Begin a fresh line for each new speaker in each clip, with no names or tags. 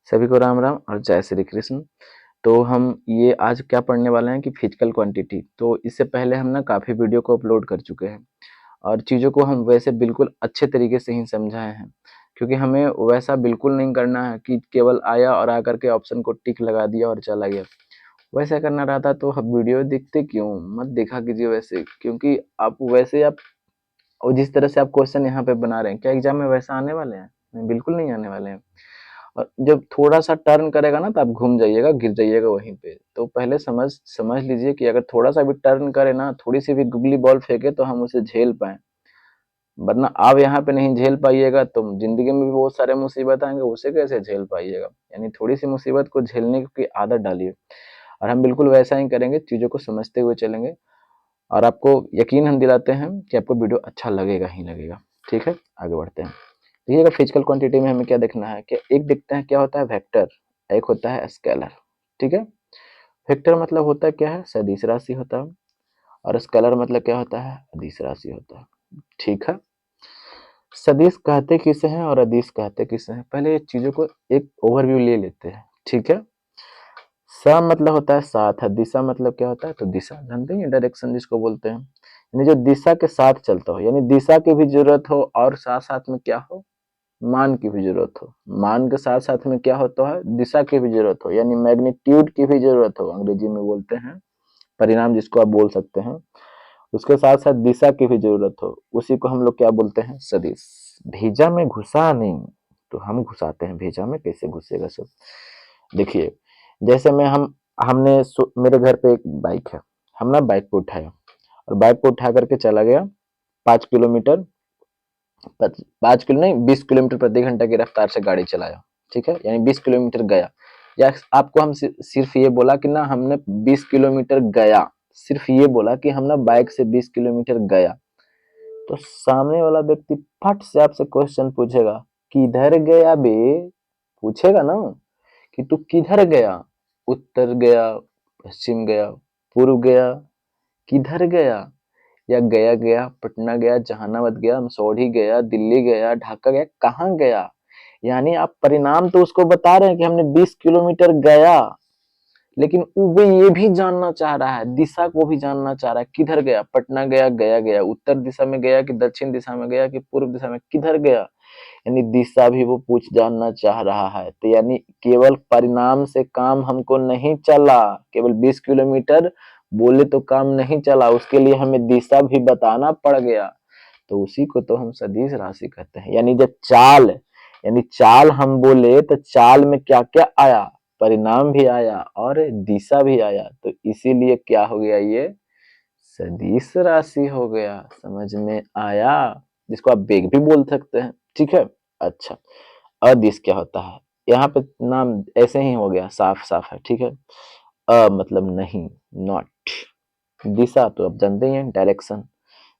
सभी को राम राम और जय श्री कृष्ण। तो हम ये आज क्या पढ़ने वाले हैं कि फिजिकल क्वांटिटी। तो इससे पहले हम ना काफ़ी वीडियो को अपलोड कर चुके हैं और चीज़ों को हम वैसे बिल्कुल अच्छे तरीके से ही समझाए हैं, क्योंकि हमें वैसा बिल्कुल नहीं करना है कि केवल आया और आकर के ऑप्शन को टिक लगा दिया और चला गया। वैसा करना रहता तो हम वीडियो देखते क्यों, मत देखा कीजिए वैसे, क्योंकि आप वैसे आप और जिस तरह से आप क्वेश्चन यहाँ पे बना रहे हैं, क्या एग्जाम में वैसा आने वाले हैं? नहीं, बिल्कुल नहीं आने वाले हैं। और जब थोड़ा सा टर्न करेगा ना तो आप घूम जाइएगा, गिर जाइएगा वहीं पे। तो पहले समझ समझ लीजिए कि अगर थोड़ा सा भी टर्न करे ना, थोड़ी सी भी गुगली बॉल फेंके तो हम उसे झेल पाए, वरना आप यहाँ पे नहीं झेल पाइएगा तो जिंदगी में भी बहुत सारे मुसीबत आएंगे, उसे कैसे झेल पाइएगा। यानी थोड़ी सी मुसीबत को झेलने की आदत डालिए और हम बिल्कुल वैसा ही करेंगे, चीजों को समझते हुए चलेंगे और आपको यकीन हम दिलाते हैं कि आपको वीडियो अच्छा लगेगा ही लगेगा। ठीक है, आगे बढ़ते हैं। देखिएगा फिजिकल क्वांटिटी में हमें क्या देखना है कि एक देखते हैं क्या होता है वेक्टर, एक होता है स्केलर। ठीक है, वेक्टर मतलब होता है क्या है, सदिश राशि होता है, और स्केलर मतलब क्या होता है, अदिश राशि होता है। ठीक है, सदिश कहते किसे हैं और अदिश कहते किसे हैं, पहले ये चीजों को एक ओवरव्यू ले लेते हैं। ठीक है, स मतलब होता है साथ, दिशा मतलब क्या होता है, तो दिशा जानते हैं, डायरेक्शन जिसको बोलते हैं, यानी जो दिशा के साथ चलता हो, यानी दिशा की भी जरूरत हो और साथ साथ में क्या हो, मान की भी जरूरत हो। मान के साथ साथ में क्या होता है, दिशा की भी जरूरत हो, यानी मैग्नीट्यूड की भी जरूरत हो, अंग्रेजी में बोलते हैं परिणाम जिसको आप बोल सकते हैं। उसके साथ साथ दिशा की भी जरूरत हो, उसी को हम लोग क्या बोलते हैं, सदिश। भेजा में घुसा नहीं तो हम घुसाते हैं, भेजा में कैसे घुसेगा सब। देखिए, जैसे मैं हमने मेरे घर पे एक बाइक है, हम ना बाइक को उठाया और बाइक को उठा करके चला गया 5 किलोमीटर, 5 किलो नहीं 20 किलोमीटर प्रति घंटा की रफ्तार से गाड़ी चलाया। ठीक है, यानी 20 किलोमीटर गया, या आपको हम सिर्फ ये बोला कि ना हमने 20 किलोमीटर गया, सिर्फ ये बोला कि हम ना बाइक से 20 किलोमीटर गया, तो सामने वाला व्यक्ति फट से आपसे क्वेश्चन पूछेगा, किधर गया बे, पूछेगा ना कि तू किधर गया, उत्तर गया, पश्चिम गया, पूर्व गया, किधर गया, या गया गया पटना गया, जहानाबाद गया, मसौढ़ी गया, दिल्ली गया, ढाका गया, कहाँ गया। यानी आप परिणाम तो उसको बता रहे हैं कि हमने 20 किलोमीटर गया, लेकिन वो ये भी जानना चाह रहा है, दिशा को भी जानना चाह रहा है, किधर गया, पटना गया, गया गया, उत्तर दिशा में गया कि दक्षिण दिशा में गया कि पूर्व दिशा में, किधर गया, यानी दिशा भी वो पूछ जानना चाह रहा है। तो यानी केवल परिणाम से काम हमको नहीं चला, केवल 20 किलोमीटर बोले तो काम नहीं चला, उसके लिए हमें दिशा भी बताना पड़ गया। तो उसी को तो हम सदिश राशि कहते हैं। यानी जब चाल, यानी चाल हम बोले तो चाल में क्या क्या आया, परिणाम भी आया और दिशा भी आया, तो इसीलिए क्या हो गया, ये सदिश राशि हो गया। समझ में आया, जिसको आप वेग भी बोल सकते हैं। ठीक है, अच्छा, अदिश क्या होता है, यहाँ पे नाम ऐसे ही हो गया, साफ साफ है। ठीक है, मतलब नहीं, नॉट, दिशा तो आप जानते ही हैं, डायरेक्शन,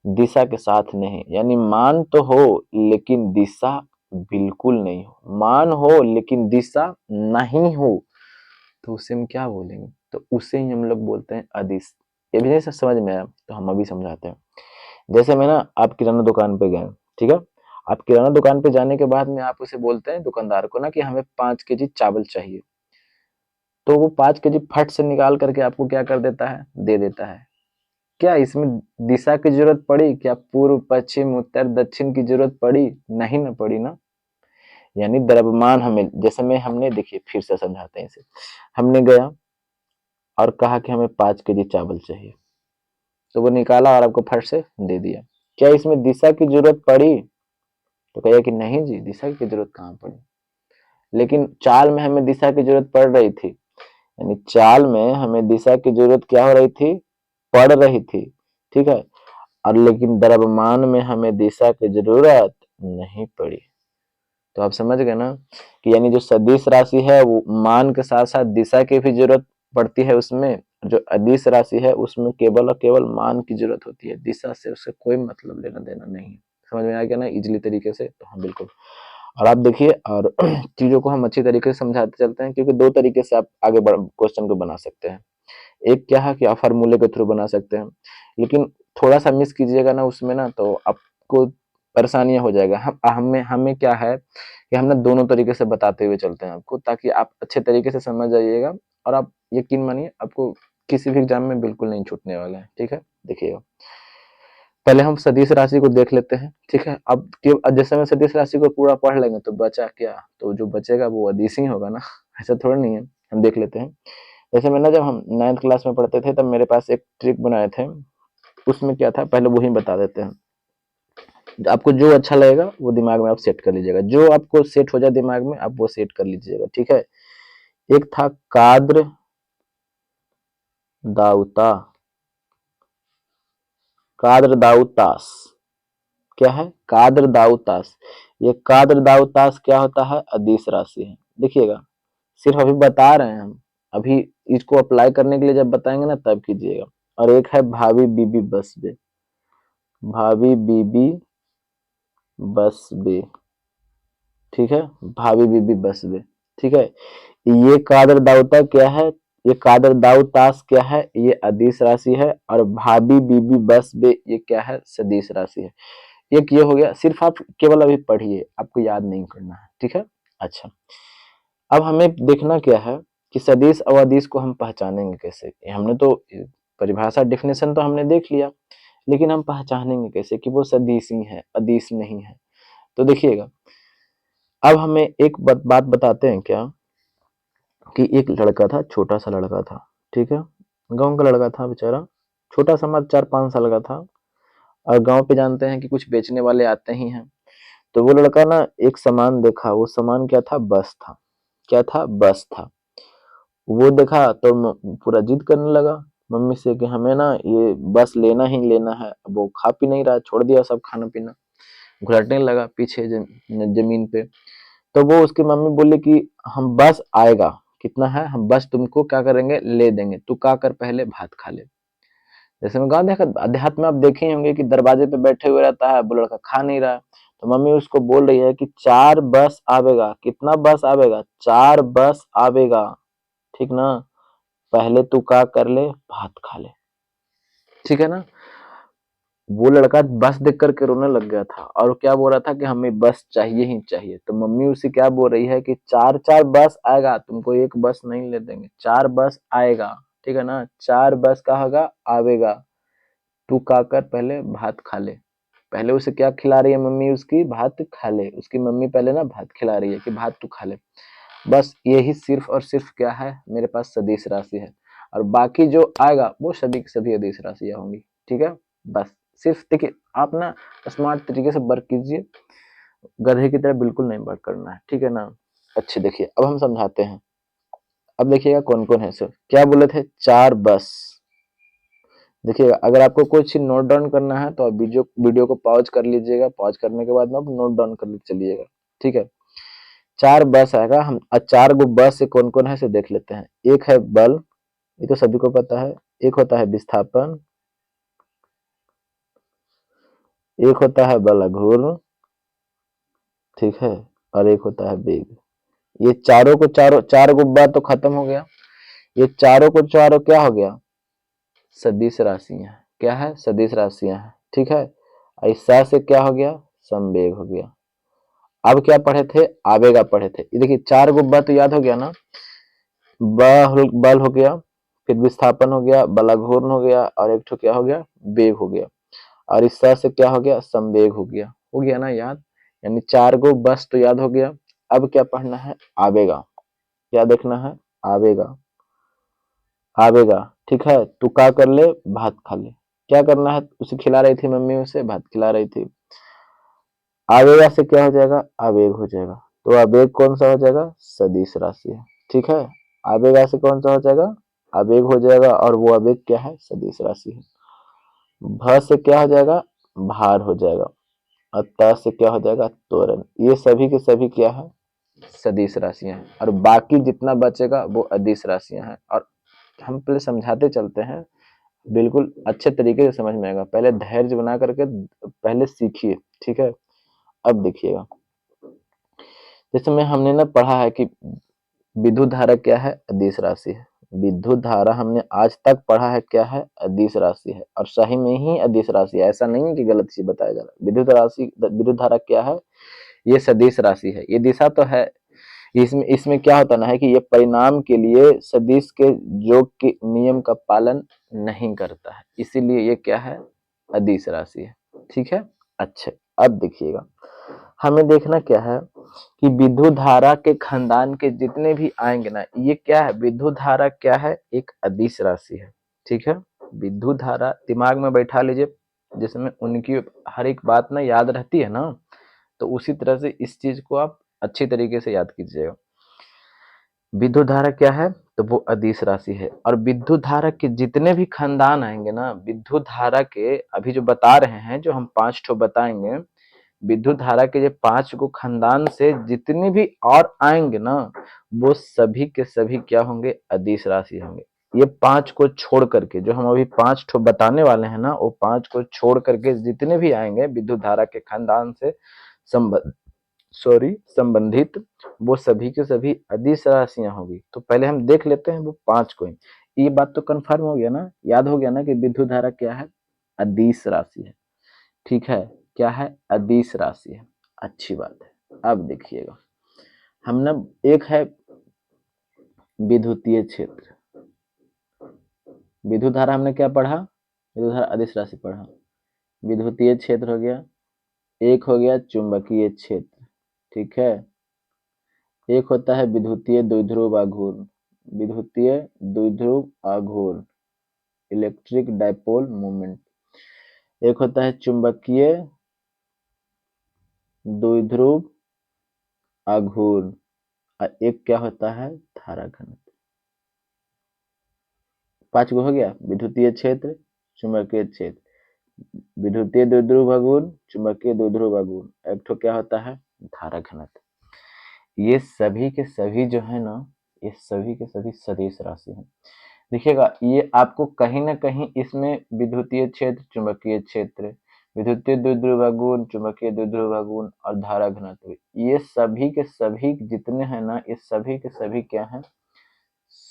दिशा के साथ नहीं, यानी मान तो हो लेकिन दिशा बिल्कुल नहीं हो, मान हो लेकिन दिशा नहीं हो, तो उसे हम क्या बोलेंगे, तो उसे ही हम लोग बोलते हैं अदिश। ये भी नहीं समझ में आया तो हम अभी समझाते हैं। जैसे मैं ना, आप किराना दुकान पे गए, ठीक है, आप किराना दुकान पे जाने के बाद में आप उसे बोलते हैं दुकानदार को ना कि हमें 5 केजी चावल चाहिए, तो वो 5 केजी फट से निकाल करके आपको क्या कर देता है, दे देता है। क्या इसमें दिशा की जरूरत पड़ी, क्या पूर्व पश्चिम उत्तर दक्षिण की जरूरत पड़ी, नहीं ना पड़ी ना। यानी द्रव्यमान हमें, जैसे में हमने, देखिए फिर से समझाते हैं इसे, हमने गया और कहा कि हमें 5 केजी चावल चाहिए, तो वो निकाला और आपको फट से दे दिया, क्या इसमें दिशा की जरूरत पड़ी, तो कहिए कि नहीं जी, दिशा की जरूरत कहाँ पड़ी, लेकिन चाल में हमें दिशा की जरूरत पड़ रही थी, यानी चाल में हमें दिशा की जरूरत क्या हो रही थी, पड़ रही थी। ठीक है, और लेकिन द्रव्यमान में हमें दिशा की जरूरत नहीं पड़ी। तो आप समझ गए ना कि यानी जो सदिश राशि है वो मान के साथ साथ दिशा की भी जरूरत पड़ती है उसमें, जो अदिश राशि है उसमें केवल और केवल मान की जरूरत होती है, दिशा से उससे कोई मतलब लेना देना नहीं है। समझ में आ गया ना इजिली तरीके से, तो हाँ बिल्कुल। और आप देखिए, और चीजों को हम अच्छी तरीके से समझाते चलते हैं, क्योंकि दो तरीके से आप आगे क्वेश्चन को बना सकते हैं। एक क्या है कि आप फार्मूले के थ्रू बना सकते हैं, लेकिन थोड़ा सा मिस कीजिएगा ना उसमें ना, तो आपको परेशानियां हो जाएगा। हम हमें हमें क्या है कि हम ना दोनों तरीके से बताते हुए चलते हैं आपको, ताकि आप अच्छे तरीके से समझ जाइएगा और आप यकीन मानिए आपको किसी भी एग्जाम में बिल्कुल नहीं छूटने वाला है। ठीक है, देखिएगा, पहले हम सदिश राशि को देख लेते हैं। ठीक है, अब जैसे हम सदिश राशि को पूरा पढ़ लेंगे तो बचा क्या, तो जो बचेगा वो अदिश ही होगा ना। ऐसा थोड़ा नहीं है। हम देख लेते हैं। जैसे मैं ना, जब हम 9th क्लास में पढ़ते थे तब मेरे पास एक ट्रिक बनाए थे। उसमें क्या था, पहले वही बता देते हैं। आपको जो अच्छा लगेगा वो दिमाग में आप सेट कर लीजिएगा, जो आपको सेट हो जाए दिमाग में आप वो सेट कर लीजिएगा। ठीक है, एक था काद्र दाउता, काद्र दाउतास। क्या है, काद्र दाउतास। ये काद्र दाउतास क्या होता है, अदिश राशि है। देखिएगा, सिर्फ अभी बता रहे हैं हम, अभी इसको अप्लाई करने के लिए जब बताएंगे ना तब कीजिएगा। और एक है भाभी बीबी बसबे, भाभी बीबी बसबे। ठीक है, भाभी बीबी बसबे। ठीक है, ये कादर दाउता क्या है, ये कादर दाउतास क्या है, ये अदिश राशि है। और भाभी बीबी बसबे ये क्या है, सदिश राशि है। एक ये हो गया, सिर्फ आप केवल अभी पढ़िए, आपको याद नहीं करना है। ठीक है, अच्छा, अब हमें देखना क्या है कि सदिश और अदिश को हम पहचानेंगे कैसे। हमने तो परिभाषा डेफिनेशन तो हमने देख लिया, लेकिन हम पहचानेंगे कैसे कि वो सदिश ही है, अदिश नहीं है। तो देखिएगा, अब हमें एक बात बताते हैं क्या, कि एक लड़का था, छोटा सा लड़का था। ठीक है, गांव का लड़का था बेचारा, छोटा सा, मत 4-5 साल का था। और गांव पे जानते हैं कि कुछ बेचने वाले आते ही हैं। तो वो लड़का ना एक सामान देखा, वो सामान क्या था, बस था। क्या था, बस था। वो देखा तो पूरा जिद करने लगा मम्मी से कि हमें ना ये बस लेना ही लेना है। अब वो खा पी नहीं रहा, छोड़ दिया सब खाना पीना, घुलटने लगा पीछे जमीन पे। तो वो उसकी मम्मी बोली कि हम बस आएगा, कितना है, हम बस तुमको क्या करेंगे, ले देंगे, तू का कर पहले भात खा ले। जैसे मैं गाँव देखा अध्यात्म में आप देखे ही होंगे कि दरवाजे पे बैठे हुए रहता है, वो लड़का खा नहीं रहा है। तो मम्मी उसको बोल रही है कि 4 बस आवेगा, कितना बस आवेगा, 4 बस आवेगा, ठीक ना, पहले तू का कर ले, भात खा ले। ठीक है ना, वो लड़का बस देख करके रोने लग गया था और क्या बोल रहा था कि हमें बस चाहिए ही चाहिए। तो मम्मी उसे क्या बोल रही है कि 4-4 बस आएगा, तुमको एक बस नहीं ले देंगे, 4 बस आएगा। ठीक है ना, 4 बस का होगा, आवेगा, तू का कर पहले भात खा ले। पहले उसे क्या खिला रही है मम्मी, उसकी भात खा ले। उसकी मम्मी पहले ना भात खिला रही है कि भात तू खा ले। बस यही सिर्फ और सिर्फ क्या है, मेरे पास सदिश राशि है। और बाकी जो आएगा वो सभी की सभी अदिश राशियां होंगी। ठीक है, बस सिर्फ देखिए, आप ना स्मार्ट तरीके से वर्क कीजिए, गधे की तरह बिल्कुल नहीं वर्क करना है। ठीक है ना, अच्छे, देखिए अब हम समझाते हैं। अब देखिएगा कौन कौन है सर, क्या बोले थे, 4 बस। देखिएगा, अगर आपको कोई चीज नोट डाउन करना है तो आप वीडियो को पॉज कर लीजिएगा, पॉज करने के बाद में आप नोट डाउन कर चलिएगा। ठीक है, 4 बस आएगा। हम 4 गो बस से कौन कौन है से देख लेते हैं। एक है बल, ये तो सभी को पता है। एक होता है विस्थापन, एक होता है बल घूर्ण, ठीक है, और एक होता है वेग। ये चारों को चारों, 4 गो बात तो खत्म हो गया। ये चारों को चारों क्या हो गया, सदिश राशियां। क्या है, सदिश राशियां है। ठीक है, ऐसा से क्या हो गया, संवेग हो गया। अब क्या पढ़े थे, आवेगा पढ़े थे। ये देखिए 4 गो बात तो याद हो गया ना, बल हो गया, फिर विस्थापन हो गया, बलाघूर्ण हो गया, और एक ठो क्या हो गया, वेग हो गया। और इस तरह से क्या हो गया, संवेग हो गया ना याद। यानी 4 गो बस तो याद हो गया। अब क्या पढ़ना है, आवेगा। क्या देखना है, आवेगा, आवेगा। ठीक है, तू का कर ले, भात खा ले। क्या करना है, उसे खिला रही थी मम्मी, उसे भात खिला रही थी। आवेगा से क्या हो जाएगा, आवेग हो जाएगा। तो आवेग कौन सा हो जाएगा, सदिश राशि है। ठीक है, आवेगा से कौन सा हो जाएगा, आवेग हो जाएगा, और वो आवेग क्या है, सदिश राशि है। भ से क्या हो जाएगा, भार हो जाएगा। और त से क्या हो जाएगा, त्वरण। ये सभी के सभी क्या है, सदिश राशियां हैं। और बाकी जितना बचेगा वो अदिश राशियां हैं। और हम पहले समझाते चलते हैं, बिल्कुल अच्छे तरीके से समझ में आएगा। पहले धैर्य बना करके पहले सीखिए। ठीक है, अब देखिएगा, जैसे में हमने ना पढ़ा है कि विद्युत धारा क्या है, अदिश राशि है। विद्युत धारा हमने आज तक पढ़ा है क्या है, अदिश राशि है, और सही में ही अदिश राशि है, ऐसा नहीं है कि गलत चीज बताया जा रहा है। विद्युत धारा क्या है, ये सदिश राशि है, ये दिशा तो है। इसमें इसमें क्या होता ना है कि ये परिणाम के लिए सदिश के योग के नियम का पालन नहीं करता है, इसीलिए ये क्या है, अदिश राशि है। ठीक है। अच्छा, अब देखिएगा, हमें देखना क्या है कि विद्युत धारा के खानदान के जितने भी आएंगे ना, ये क्या है, विद्युत धारा क्या है, एक अदिश राशि है। ठीक है। विद्युत धारा दिमाग में बैठा लीजिए, जिसमें उनकी हर एक बात ना याद रहती है ना, तो उसी तरह से इस चीज को आप अच्छी तरीके से याद कीजिएगा। विद्युत धारा क्या है, तो वो अदिश राशि है। और विद्युत धारा के जितने भी खानदान आएंगे ना, विद्युत धारा के अभी जो बता रहे हैं, जो हम 5 ठो बताएंगे, विद्युत धारा के जो 5 को खानदान से जितने भी और आएंगे ना, वो सभी के सभी क्या होंगे, अदिश राशि होंगे। ये 5 को छोड़ करके, जो हम अभी 5 ठो बताने वाले हैं ना, वो 5 को छोड़ करके जितने भी आएंगे विद्युत धारा के खानदान से संबंध संबंधित, वो सभी के सभी अदिश राशियां होगी। तो पहले हम देख लेते हैं वो 5 को ही। ये बात तो कंफर्म हो गया ना, याद हो गया ना कि विद्युत धारा क्या है, अदिश राशि है। ठीक है, क्या है, अदिश राशि है। अच्छी बात है। अब देखिएगा, हम ना, एक है विद्युतीय क्षेत्र। विद्युत धारा हमने क्या पढ़ा, विद्युत धारा अदिश राशि पढ़ा। विद्युतीय क्षेत्र हो गया, एक हो गया चुंबकीय क्षेत्र। ठीक है। एक होता है विद्युतीय द्विध्रुव आघूर्ण, विद्युतीय द्विध्रुव आघूर्ण, इलेक्ट्रिक डाइपोल मोमेंट। एक होता है चुंबकीय द्विध्रुव आघूर्ण, और एक क्या होता है, धारा घनत्व। 5 को हो गया, विद्युतीय क्षेत्र, चुंबकीय क्षेत्र, विद्युतीय द्विध्रुव आघूर्ण, चुंबकीय द्विध्रुव आघूर्ण, एक तो क्या होता है, धारा घनत्व। ये सभी के सभी जो है ना, ये सभी के सभी सदिश राशि हैं। देखिएगा, ये आपको कहीं ना कहीं इसमें विद्युतीय क्षेत्र, चुंबकीय क्षेत्र, विद्युतीय द्विध्रुव आघूर्ण, चुंबकीय द्विध्रुव आघूर्ण और धारा घनत्व, ये सभी के सभी जितने हैं ना, ये सभी के सभी क्या हैं,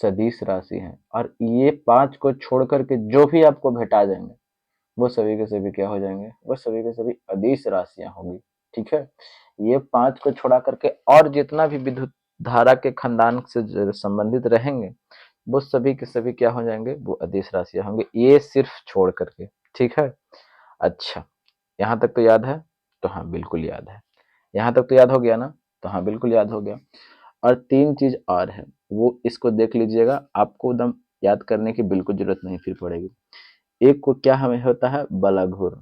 सदिश राशि हैं। और ये 5 को छोड़ करके जो भी आपको भेटा जाएंगे, वो सभी के सभी क्या हो जाएंगे, वो सभी के सभी अदिश राशियां होंगी। ठीक है। ये 5 को छोड़ा करके और जितना भी विद्युत धारा के खानदान से संबंधित रहेंगे, वो सभी के सभी क्या हो जाएंगे, वो अदिश राशियां होंगे, ये सिर्फ छोड़ करके। ठीक है। अच्छा, यहाँ तक तो याद है, तो हाँ बिल्कुल याद है। यहाँ तक तो याद हो गया ना, तो हाँ बिल्कुल याद हो गया। और 3 चीज और है, वो इसको देख लीजिएगा, आपको एकदम याद करने की बिल्कुल जरूरत नहीं फिर पड़ेगी। एक को क्या हमें होता है, बलाघूर्ण।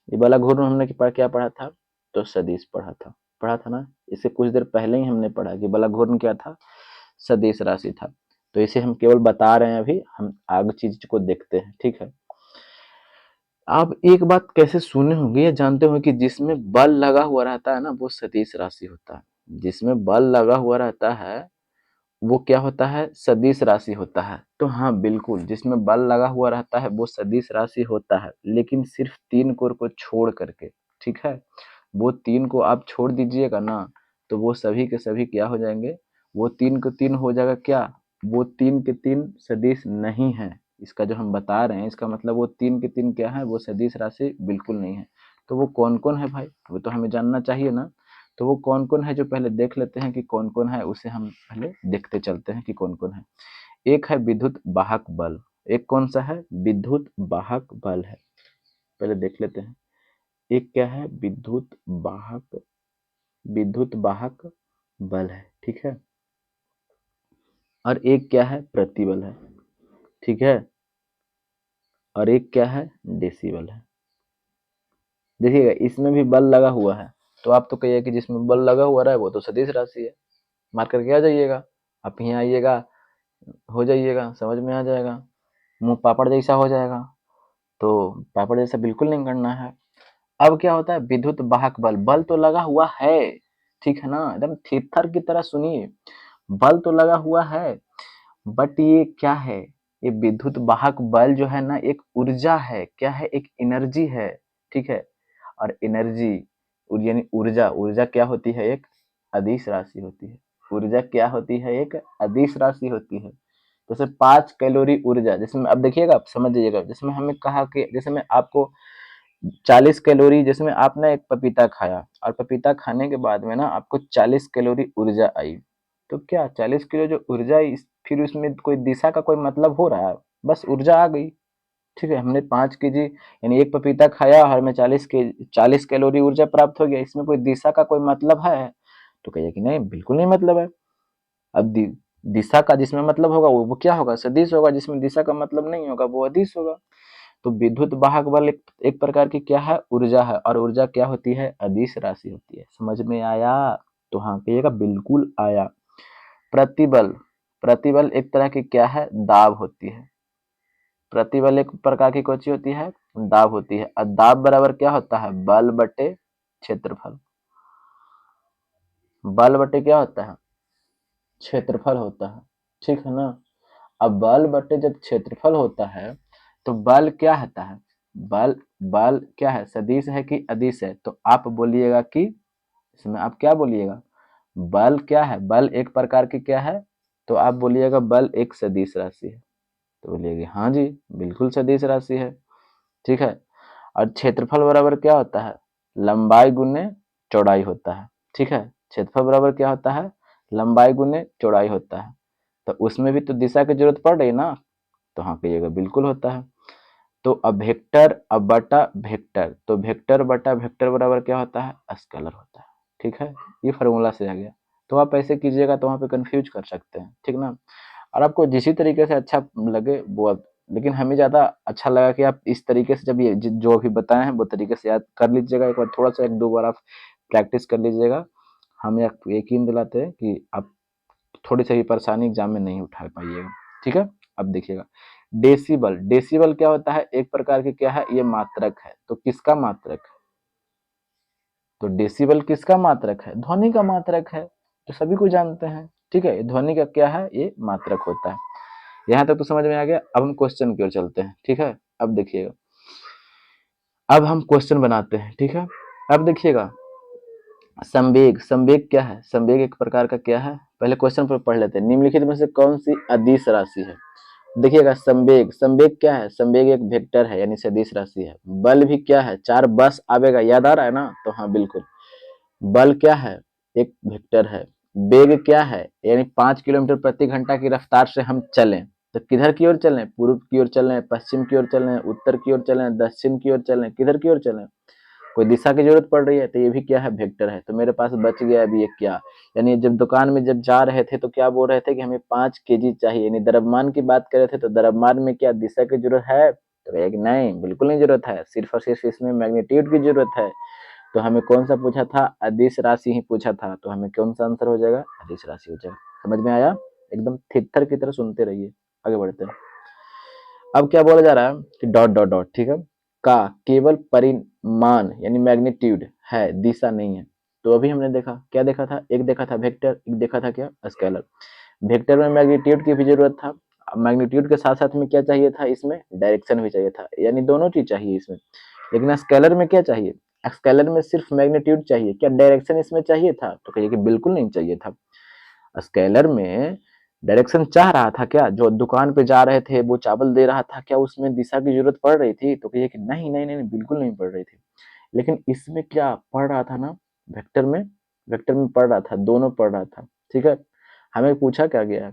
ये बलाघूर्ण हमने क्या पढ़ा था, तो सदिश पढ़ा था ना। इससे कुछ देर पहले ही हमने पढ़ा कि बलाघूर्ण क्या था, सदिश राशि था। तो इसे हम केवल बता रहे हैं, अभी हम आगे चीज को देखते हैं। ठीक है। आप एक बात कैसे सुने होंगे या जानते होंगे कि जिसमें बल लगा हुआ रहता है ना, वो सदिश राशि होता है। जिसमें बल लगा हुआ रहता है, वो क्या होता है, सदिश राशि होता है। तो हाँ बिल्कुल, जिसमें बल लगा हुआ रहता है वो सदिश राशि होता है, लेकिन सिर्फ 3 कोर को छोड़ करके। ठीक है। वो 3 को आप छोड़ दीजिएगा ना, तो वो सभी के सभी क्या हो जाएंगे, वो 3 के 3 हो जाएगा क्या, वो 3 के 3 सदिश नहीं है। इसका जो हम बता रहे हैं, इसका मतलब वो 3 के 3 क्या है, वो सदिश राशि बिल्कुल नहीं है। तो वो कौन कौन है भाई, वो तो हमें जानना चाहिए ना। तो वो कौन कौन है, जो पहले देख लेते हैं कि कौन कौन है, उसे हम पहले देखते चलते हैं कि कौन कौन है। एक है विद्युत वाहक बल। एक कौन सा है, विद्युत वाहक बल है, पहले देख लेते हैं। एक क्या है, विद्युत वाहक बल है। ठीक है। और एक क्या है, प्रतिबल है। ठीक है। और एक क्या है, डेसिबल है। देखिएगा, इसमें भी बल लगा हुआ है, तो आप तो कहिए कि जिसमें बल लगा हुआ रहा है वो तो सदिश राशि है, मार करके आ जाइएगा। आप यहाँ आइएगा, हो जाइएगा, समझ में आ जाएगा, मुंह पापड़ जैसा हो जाएगा। तो पापड़ जैसा बिल्कुल नहीं करना है। अब क्या होता है, विद्युत वाहक बल, बल तो लगा हुआ है, ठीक है ना, एकदम थिरथर की तरह सुनिए, बल तो लगा हुआ है, बट ये क्या है, ये विद्युत वाहक बल जो है ना, एक ऊर्जा है, क्या है, एक एनर्जी है। ठीक है। और एनर्जी यानी ऊर्जा, ऊर्जा क्या होती है, एक अदिश राशि होती है। ऊर्जा क्या होती है? एक अदिश राशि होती है। जैसे 5 कैलोरी ऊर्जा, जिसमें अब देखिएगा, आप समझ जाइएगा, जिसमें हमें कहा कि जैसे मैं आपको 40 कैलोरी, जिसमें आपने एक पपीता खाया और पपीता खाने के बाद में ना आपको 40 कैलोरी ऊर्जा आई, तो क्या 40 किलो जो ऊर्जा आई, फिर उसमें कोई दिशा का कोई मतलब हो रहा है? बस ऊर्जा आ गई। ठीक है, हमने 5 केजी यानी एक पपीता खाया और हमें 40 कैलोरी ऊर्जा प्राप्त हो गया, इसमें कोई दिशा का कोई मतलब है? तो कहिए कि नहीं, बिल्कुल नहीं मतलब है। अब दिशा का जिसमें मतलब होगा वो क्या होगा? सदिश होगा। जिसमें दिशा का मतलब नहीं होगा वो अदिश होगा। तो विद्युत वाहक बल एक प्रकार की क्या है? ऊर्जा है। और ऊर्जा क्या होती है? अदिश राशि होती है। समझ में आया? तो हाँ कहिएगा, बिल्कुल आया। प्रतिबल, प्रतिबल एक तरह की क्या है? दाब होती है। प्रतिबल एक प्रकार की कौन सी होती है? दाब होती है। और दाब बराबर क्या होता है? बल बटे क्षेत्रफल। बल बटे क्या होता है? क्षेत्रफल होता है। ठीक है ना? अब बल बटे जब क्षेत्रफल होता है तो बल क्या होता है? बल, बल क्या है? सदिश है कि अदिश है? तो आप बोलिएगा कि इसमें आप क्या बोलिएगा? बल क्या है? बल एक प्रकार की क्या है? तो आप बोलिएगा बल एक सदिश राशि है। तो बोलिएगा हाँ जी, बिल्कुल सदिश राशि है। ठीक है। और क्षेत्रफल बराबर क्या होता है? लंबाई गुने चौड़ाई होता है। ठीक है, क्षेत्रफल बराबर क्या होता है? लंबाई गुने चौड़ाई होता है। तो उसमें भी तो दिशा की जरूरत पड़ रही ना? तो हाँ कहिएगा, बिल्कुल होता है। तो अब वेक्टर अब बटा वेक्टर, तो वेक्टर बटा वेक्टर बराबर क्या होता है? स्केलर होता है। ठीक है, ये फॉर्मूला से आ गया। तो आप ऐसे कीजिएगा तो वहाँ पे कंफ्यूज कर सकते हैं। ठीक ना? और आपको जिस तरीके से अच्छा लगे वो आप, लेकिन हमें ज़्यादा अच्छा लगा कि आप इस तरीके से जब ये जो अभी बताए हैं वो तरीके से याद कर लीजिएगा। एक बार थोड़ा सा 1-2 बार आप प्रैक्टिस कर लीजिएगा। हम यकीन दिलाते हैं कि आप थोड़ी सी भी परेशानी एग्जाम में नहीं उठा पाइएगा। ठीक है, अब देखिएगा डेसिबल। डेसिबल क्या होता है? एक प्रकार की क्या है? ये मात्रक है। तो किसका मात्रक है? तो डेसिबल किसका मात्रक है? ध्वनि का मात्रक है, तो सभी को जानते हैं। ठीक है, ध्वनि का क्या है? ये मात्रक होता है। यहाँ तक तो समझ में आ गया। अब हम क्वेश्चन की ओर चलते हैं। ठीक है, अब देखिएगा, अब हम क्वेश्चन बनाते हैं। ठीक है, अब देखिएगा संवेग। संवेग क्या है? संवेग एक प्रकार का क्या है? पहले क्वेश्चन पर पढ़ लेते हैं। निम्नलिखित में से कौन सी अदिश राशि है? देखिएगा संवेग, संवेग क्या है? संवेग एक वेक्टर है यानी सदिश राशि है। बल भी क्या है? 4 बस आवेगा, याद आ रहा है ना? तो हाँ बिल्कुल। बल क्या है? एक वेक्टर है। वेग क्या है? यानी 5 किलोमीटर प्रति घंटा की रफ्तार से हम चलें, तो किधर की ओर चलें? पूर्व की ओर चलें, पश्चिम की ओर चलें, उत्तर की ओर चलें, दक्षिण की ओर चलें, किधर की ओर चलें? कोई दिशा की जरूरत पड़ रही है, तो ये भी क्या है? वेक्टर है। तो मेरे पास बच गया अभी ये क्या, यानी जब दुकान में जब जा रहे थे तो क्या बोल रहे थे कि हमें 5 केजी चाहिए, यानी द्रव्यमान की बात कर रहे थे। तो द्रव्यमान में क्या दिशा की जरूरत है? तो एक नहीं, बिल्कुल नहीं जरूरत है, सिर्फ और सिर्फ इसमें मैग्नीट्यूड की जरूरत है। तो हमें कौन सा पूछा था? अदिश राशि ही पूछा था। तो हमें कौन सा आंसर हो जाएगा? अदिश राशि हो जाएगा। समझ में आया? एकदम थितर की तरह सुनते रहिए। आगे बढ़ते हैं। अब क्या बोला जा रहा है कि डॉट डॉट डॉट, ठीक है, का केवल परिमाण यानी मैग्नीट्यूड है, दिशा नहीं है। तो अभी हमने देखा, क्या देखा था? एक देखा था वेक्टर, एक देखा था क्या? स्केलर। वेक्टर में मैग्नीट्यूड की भी जरूरत था। मैग्नीट्यूड के साथ साथ में क्या चाहिए था? इसमें डायरेक्शन भी चाहिए था, यानी दोनों चीज चाहिए इसमें। लेकिन स्केलर में क्या चाहिए? स्केलर में सिर्फ मैग्नीट्यूड चाहिए, क्या डायरेक्शन इसमें चाहिए था? तो कहिए कि बिल्कुल नहीं चाहिए था। स्केलर में डायरेक्शन चाह रहा था क्या? जो दुकान पे जा रहे थे वो चावल दे रहा था, क्या उसमें दिशा की जरूरत पड़ रही थी? तो कहिए कि नहीं नहीं नहीं, बिल्कुल नहीं पड़ रही थी। लेकिन इसमें क्या पड़ रहा था ना? वेक्टर में, वेक्टर में पड़ रहा था, दोनों पड़ रहा था। ठीक है, हमें पूछा क्या गया है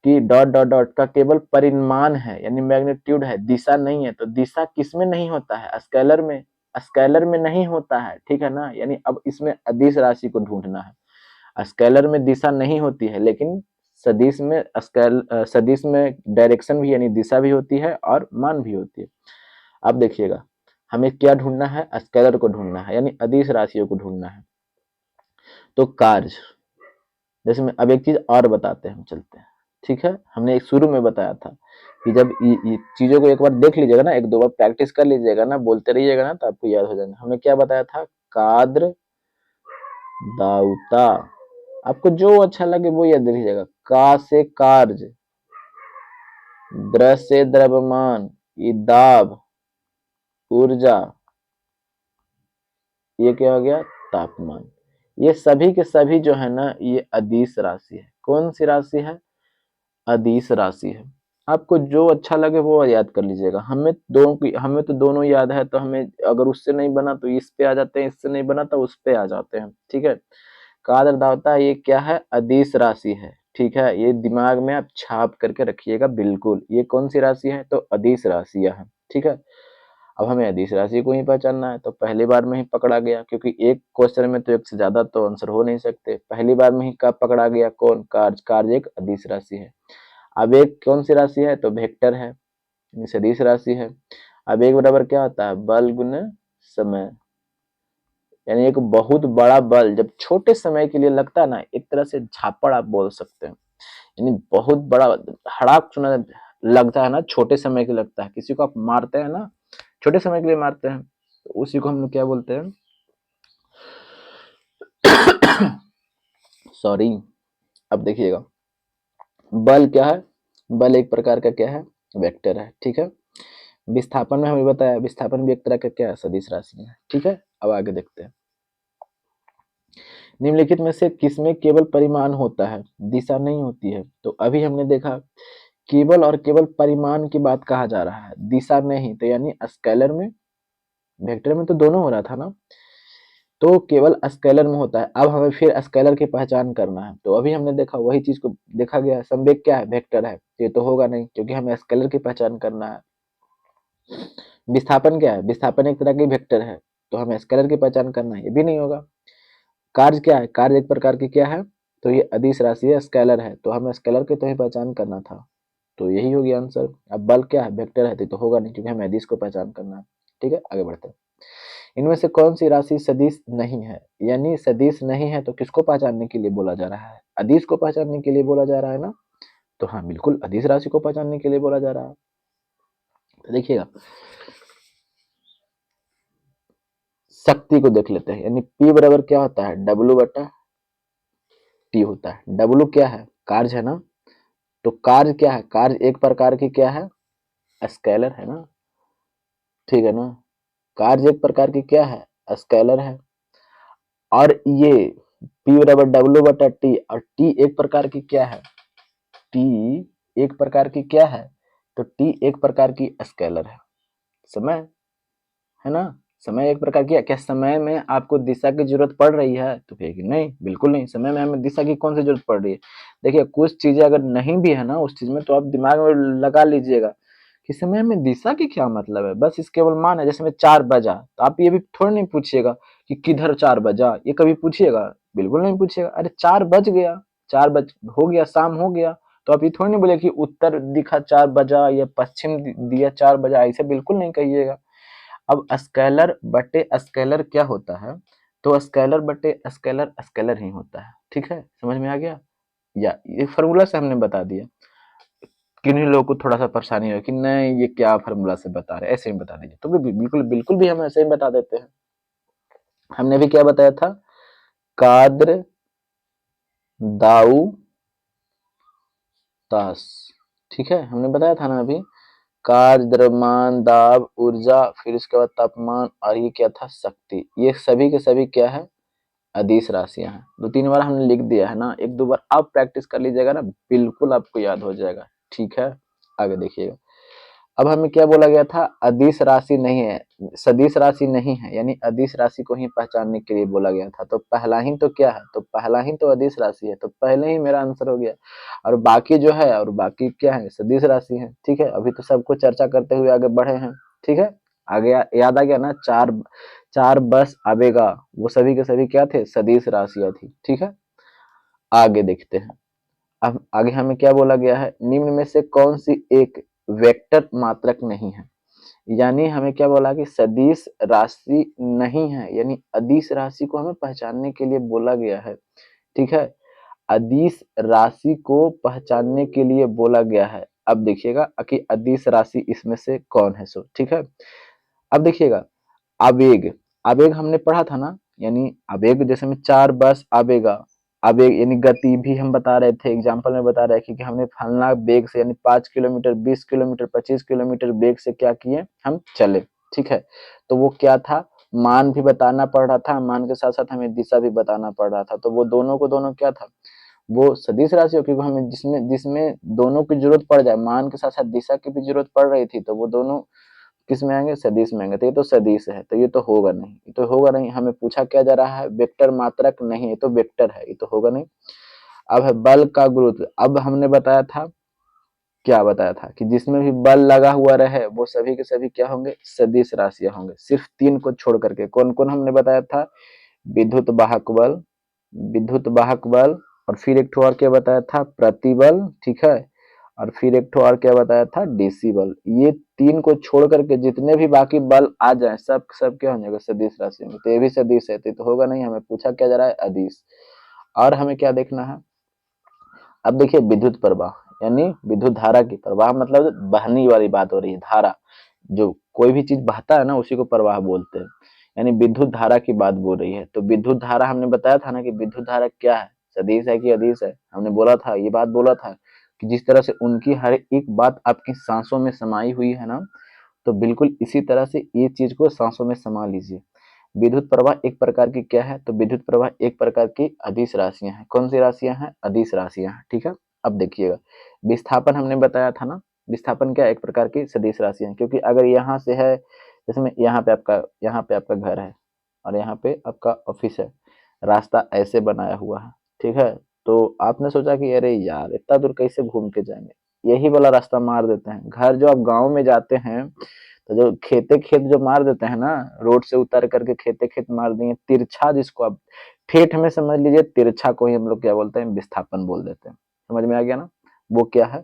कि डॉट डॉट डॉट का केवल परिमाण है यानी मैग्नीट्यूड है, दिशा नहीं है। तो दिशा किसमें नहीं होता है? स्केलर में। स्केलर में नहीं होता है, ठीक है ना? यानी अब इसमें अदिश राशि को ढूंढना है। स्केलर में दिशा नहीं होती है, लेकिन सदिश में डायरेक्शन भी यानी दिशा भी होती है और मान भी होती है। अब देखिएगा, हमें क्या ढूंढना है? स्केलर को ढूंढना है यानी अदिश राशियों को ढूंढना है। तो कार्य, जैसे मैं अब एक चीज और बताते हैं, हम चलते हैं। ठीक है, हमने एक शुरू में बताया था कि जब ये चीजों को एक बार देख लीजिएगा ना, 1-2 बार प्रैक्टिस कर लीजिएगा ना, बोलते रहिएगा ना, तो आपको याद हो जाएगा। हमने क्या बताया था? काद्र दाउता। आपको जो अच्छा लगे वो याद रखिएगा। का से कार्य, द्र से द्रव्यमान, ये दाब, ऊर्जा, ये क्या हो गया? तापमान। ये सभी के सभी जो है ना ये अदिश राशि है। कौन सी राशि है? अदिश राशि है। आपको जो अच्छा लगे वो याद कर लीजिएगा। हमें तो दोनों याद है, तो हमें अगर उससे नहीं बना तो इस पे आ जाते हैं, इससे नहीं बना तो उस पे आ जाते हैं। ठीक है, कादर दावता ये क्या है? अदिश राशि है। ठीक है, ये दिमाग में आप छाप करके रखिएगा बिल्कुल। ये कौन सी राशि है? तो अदिश राशियां है। ठीक है, अब हमें अदिश राशि को ही पहचानना है, तो पहली बार में ही पकड़ा गया, क्योंकि एक क्वेश्चन में तो एक से ज्यादा तो आंसर हो नहीं सकते। पहली बार में ही कब पकड़ा गया? कौन? कार्य। कार्य एक अदिश राशि है। अब एक कौन सी राशि है? तो वेक्टर है, यानी सदिश राशि है। अब एक बराबर क्या होता है? बल गुने समय, यानी एक बहुत बड़ा बल जब छोटे समय के लिए लगता है ना, एक तरह से झापड़ आप बोल सकते हैं, यानी बहुत बड़ा हड़ाक सुना लगता है ना, छोटे समय के लिए लगता है। किसी को आप मारते हैं ना, छोटे समय के लिए मारते हैं, तो उसी को हम लोग क्या बोलते हैं? सॉरी। अब देखिएगा, बल क्या है? बल एक प्रकार का क्या है? वेक्टर है। ठीक है, विस्थापन में हमें बताया, विस्थापन भी एक तरह का क्या है? सदिश राशि है। ठीक है, अब आगे देखते हैं। निम्नलिखित में से किसमें केवल परिमाण होता है, दिशा नहीं होती है? तो अभी हमने देखा केवल और केवल परिमाण की बात कहा जा रहा है, दिशा नहीं। तो यानी स्केलर में, वेक्टर में तो दोनों हो रहा था ना, तो केवल स्केलर में होता है। अब हमें फिर स्केलर की पहचान करना है। तो अभी हमने देखा वही चीज को देखा गया, संवेग क्या है? वेक्टर है। ये तो होगा नहीं, क्योंकि हमें स्केलर की पहचान करना है। विस्थापन क्या है? विस्थापन एक तरह की वेक्टर है, तो हमें स्केलर की पहचान करना है, ये भी नहीं होगा। कार्य क्या है? कार्य एक प्रकार की क्या है? तो ये अदिश राशि है, स्केलर है, तो हमें स्केलर की तो ही पहचान करना था, तो यही हो गया आंसर। अब बल क्या है? वेक्टर है, तो होगा नहीं, क्योंकि हमें अदिश को पहचान करना है। ठीक है, आगे बढ़ते हैं। इनमें से कौन सी राशि सदिश नहीं है? यानी सदिश नहीं है तो किसको पहचानने के लिए बोला जा रहा है? अदिश को पहचानने के लिए बोला जा रहा है ना, तो हाँ बिल्कुल अदिश राशि को पहचानने के लिए बोला जा रहा है। तो देखिएगा, शक्ति को देख लेते हैं, यानी P बराबर क्या होता है? W बटा T होता है। W क्या है? कार्य है ना, तो कार्य क्या है? कार्य एक प्रकार की क्या है? स्केलर है ना, ठीक है ना, कार्य एक प्रकार की क्या है? स्केलर है। और ये P बराबर W बटा T, और T एक प्रकार की क्या है? T एक प्रकार की क्या है? तो T एक प्रकार की स्केलर है। समय है ना, समय एक प्रकार की है। क्या समय में आपको दिशा की जरूरत पड़ रही है? तो कहेगी नहीं, बिल्कुल नहीं, समय में हमें दिशा की कौन सी जरूरत पड़ रही है? देखिए, कुछ चीजें अगर नहीं भी है ना उस चीज में, तो आप दिमाग में लगा लीजिएगा कि समय में दिशा की क्या मतलब है। बस इस केवल मान है, जैसे में 4 बजा, तो आप ये भी थोड़ा नहीं पूछिएगा कि किधर 4 बजा, ये कभी पूछिएगा? बिल्कुल नहीं पूछिएगा। अरे 4 बज गया, 4 बज हो गया, शाम हो गया, तो आप ये थोड़ी नहीं बोले कि उत्तर दिखा 4 बजा या पश्चिम दिया 4 बजा, ऐसे बिल्कुल नहीं कहिएगा। अब स्केलर बटे स्केलर क्या होता है? तो स्केलर बटे स्केलर स्केलर ही होता है। ठीक है, समझ में आ गया? या ये फॉर्मूला से हमने बता दिया। किन्हीं लोगों को थोड़ा सा परेशानी हो कि नहीं ये क्या फॉर्मूला से बता रहे, ऐसे ही बता दीजिए, तो बिल्कुल बिल्कुल भी हम ऐसे ही बता देते हैं। हमने भी क्या बताया था? काद्र दाऊ तास। ठीक है, हमने बताया था ना अभी, कार्य, द्रव्यमान, दाब, ऊर्जा, फिर उसके बाद तापमान, और ये क्या था? शक्ति। ये सभी के सभी क्या है? अदिश राशियां हैं। 2-3 बार हमने लिख दिया है ना, 1-2 बार आप प्रैक्टिस कर लीजिएगा ना, बिल्कुल आपको याद हो जाएगा। ठीक है, आगे देखिएगा। अब हमें क्या बोला गया था? अदिश राशि नहीं है, सदिश राशि नहीं है, यानी अदिश राशि को ही पहचानने के लिए बोला गया था। तो पहला ही तो क्या है? तो पहला ही तो अदिश राशि है, तो पहले ही मेरा आंसर हो गया। और बाकी जो है, और बाकी क्या है? सदिश राशि है। ठीक है, अभी तो सबको चर्चा करते हुए आगे बढ़े हैं। ठीक है, आगे याद आ गया ना, चार चार बस आवेगा, वो सभी के सभी क्या थे? सदिश राशियां थी। ठीक है, आगे देखते हैं। अब आगे हमें क्या बोला गया है? निम्न में से कौन सी एक वेक्टर मात्रक नहीं है? यानी हमें क्या बोला कि सदिश राशि नहीं है, यानी अदिश राशि को हमें पहचानने के लिए बोला गया है। ठीक है, अदिश राशि को पहचानने के लिए बोला गया है। अब देखिएगा कि अदिश राशि इसमें से कौन है। सो ठीक है, अब देखिएगा, आवेग। आवेग हमने पढ़ा था ना, यानी आवेग जैसे में 4 बस आवेगा। आवेग यानी गति भी हम बता रहे थे, एग्जांपल में बता रहे थे कि हमने फलना वेग से, यानी 5 किलोमीटर, 20 किलोमीटर, 25 किलोमीटर वेग से क्या किए? हम चले। ठीक है, तो वो क्या था? मान भी बताना पड़ रहा था, मान के साथ साथ हमें दिशा भी बताना पड़ रहा था। तो वो दोनों को दोनों क्या था, वो सदिश राशि हो, क्योंकि हमें जिसमें जिसमें दोनों की जरूरत पड़ जाए, मान के साथ साथ दिशा की भी जरूरत पड़ रही थी, तो वो दोनों किस में आएंगे, सदिश में आएंगे। तो ये तो सदिश है, तो ये तो होगा नहीं, ये तो होगा नहीं। हमें पूछा क्या जा रहा है, वेक्टर मात्रक नहीं, ये तो वेक्टर है, ये तो होगा नहीं। अब है बल का गुरुत्व। अब हमने बताया था, क्या बताया था कि जिसमें भी बल लगा हुआ रहे वो सभी के सभी क्या होंगे, सदिश राशियां होंगे, सिर्फ तीन को छोड़ करके। कौन कौन हमने बताया था, विद्युत वाहक बल, विद्युत वाहक बल, और फिर एक ठो और क्या बताया था, प्रतिबल, ठीक है, और फिर एक ठो और क्या बताया था, डीसी बल। ये तीन को छोड़ करके जितने भी बाकी बल आ जाए सब सब क्या हो जाएगा, सदिश राशि में। तो ये भी सदिश है, तो होगा नहीं। हमें पूछा क्या जा रहा है, अदिश। और हमें क्या देखना है, अब देखिए विद्युत प्रवाह, यानी विद्युत धारा की प्रवाह मतलब बहनी वाली बात हो रही है। धारा, जो कोई भी चीज बहता है ना उसी को प्रवाह बोलते हैं, यानी विद्युत धारा की बात बोल रही है। तो विद्युत धारा हमने बताया था ना कि विद्युत धारा क्या है, सदिश है कि अदिश है। हमने बोला था, ये बात बोला था कि जिस तरह से उनकी हर एक बात आपकी सांसों में समाई हुई है ना, तो बिल्कुल इसी तरह से ये चीज को सांसों में समा लीजिए। विद्युत प्रवाह एक प्रकार की क्या है, तो विद्युत प्रवाह एक प्रकार की अदिश राशियां हैं। कौन सी राशियां हैं, अदिश राशियां हैं, ठीक है। अब देखिएगा, विस्थापन हमने बताया था ना, विस्थापन क्या, एक प्रकार की सदिश राशियां, क्योंकि अगर यहाँ से है, जैसे में यहाँ पे आपका घर है और यहाँ पे आपका ऑफिस है, रास्ता ऐसे बनाया हुआ है, ठीक है। तो आपने सोचा कि अरे यार इतना दूर कैसे घूम के जाएंगे, यही वाला रास्ता मार देते हैं। घर जो आप गांव में जाते हैं, तो जो खेते खेत जो मार देते हैं ना, रोड से उतर करके खेते खेत मार दिए तिरछा, जिसको आप ठेठ में समझ लीजिए, तिरछा को ही हम लोग क्या बोलते हैं, विस्थापन बोल देते हैं। समझ में आ गया ना, वो क्या है,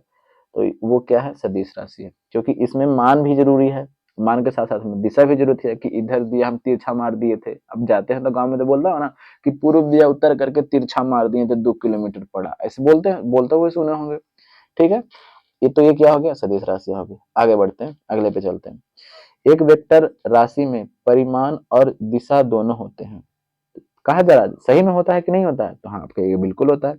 तो वो क्या है, सदिश राशि है। क्योंकि इसमें मान भी जरूरी है, मान के साथ साथ में दिशा भी जरूरी है, कि इधर दिया हम तिरछा मार दिए थे। अब जाते हैं तो गांव में तो बोलता हो ना कि पूर्व दिया उतर करके तिरछा मार दिए तो 2 किलोमीटर पड़ा, ऐसे बोलते हैं, बोलते हुए सुने होंगे, ठीक है। ये तो ये क्या हो गया, सदिश राशि हो गई। आगे बढ़ते हैं, अगले पे चलते हैं। एक वेक्टर राशि में परिमाण और दिशा दोनों होते हैं। कहा जा रहा है सही में होता है कि नहीं होता है, तो हाँ आपका ये बिल्कुल होता है।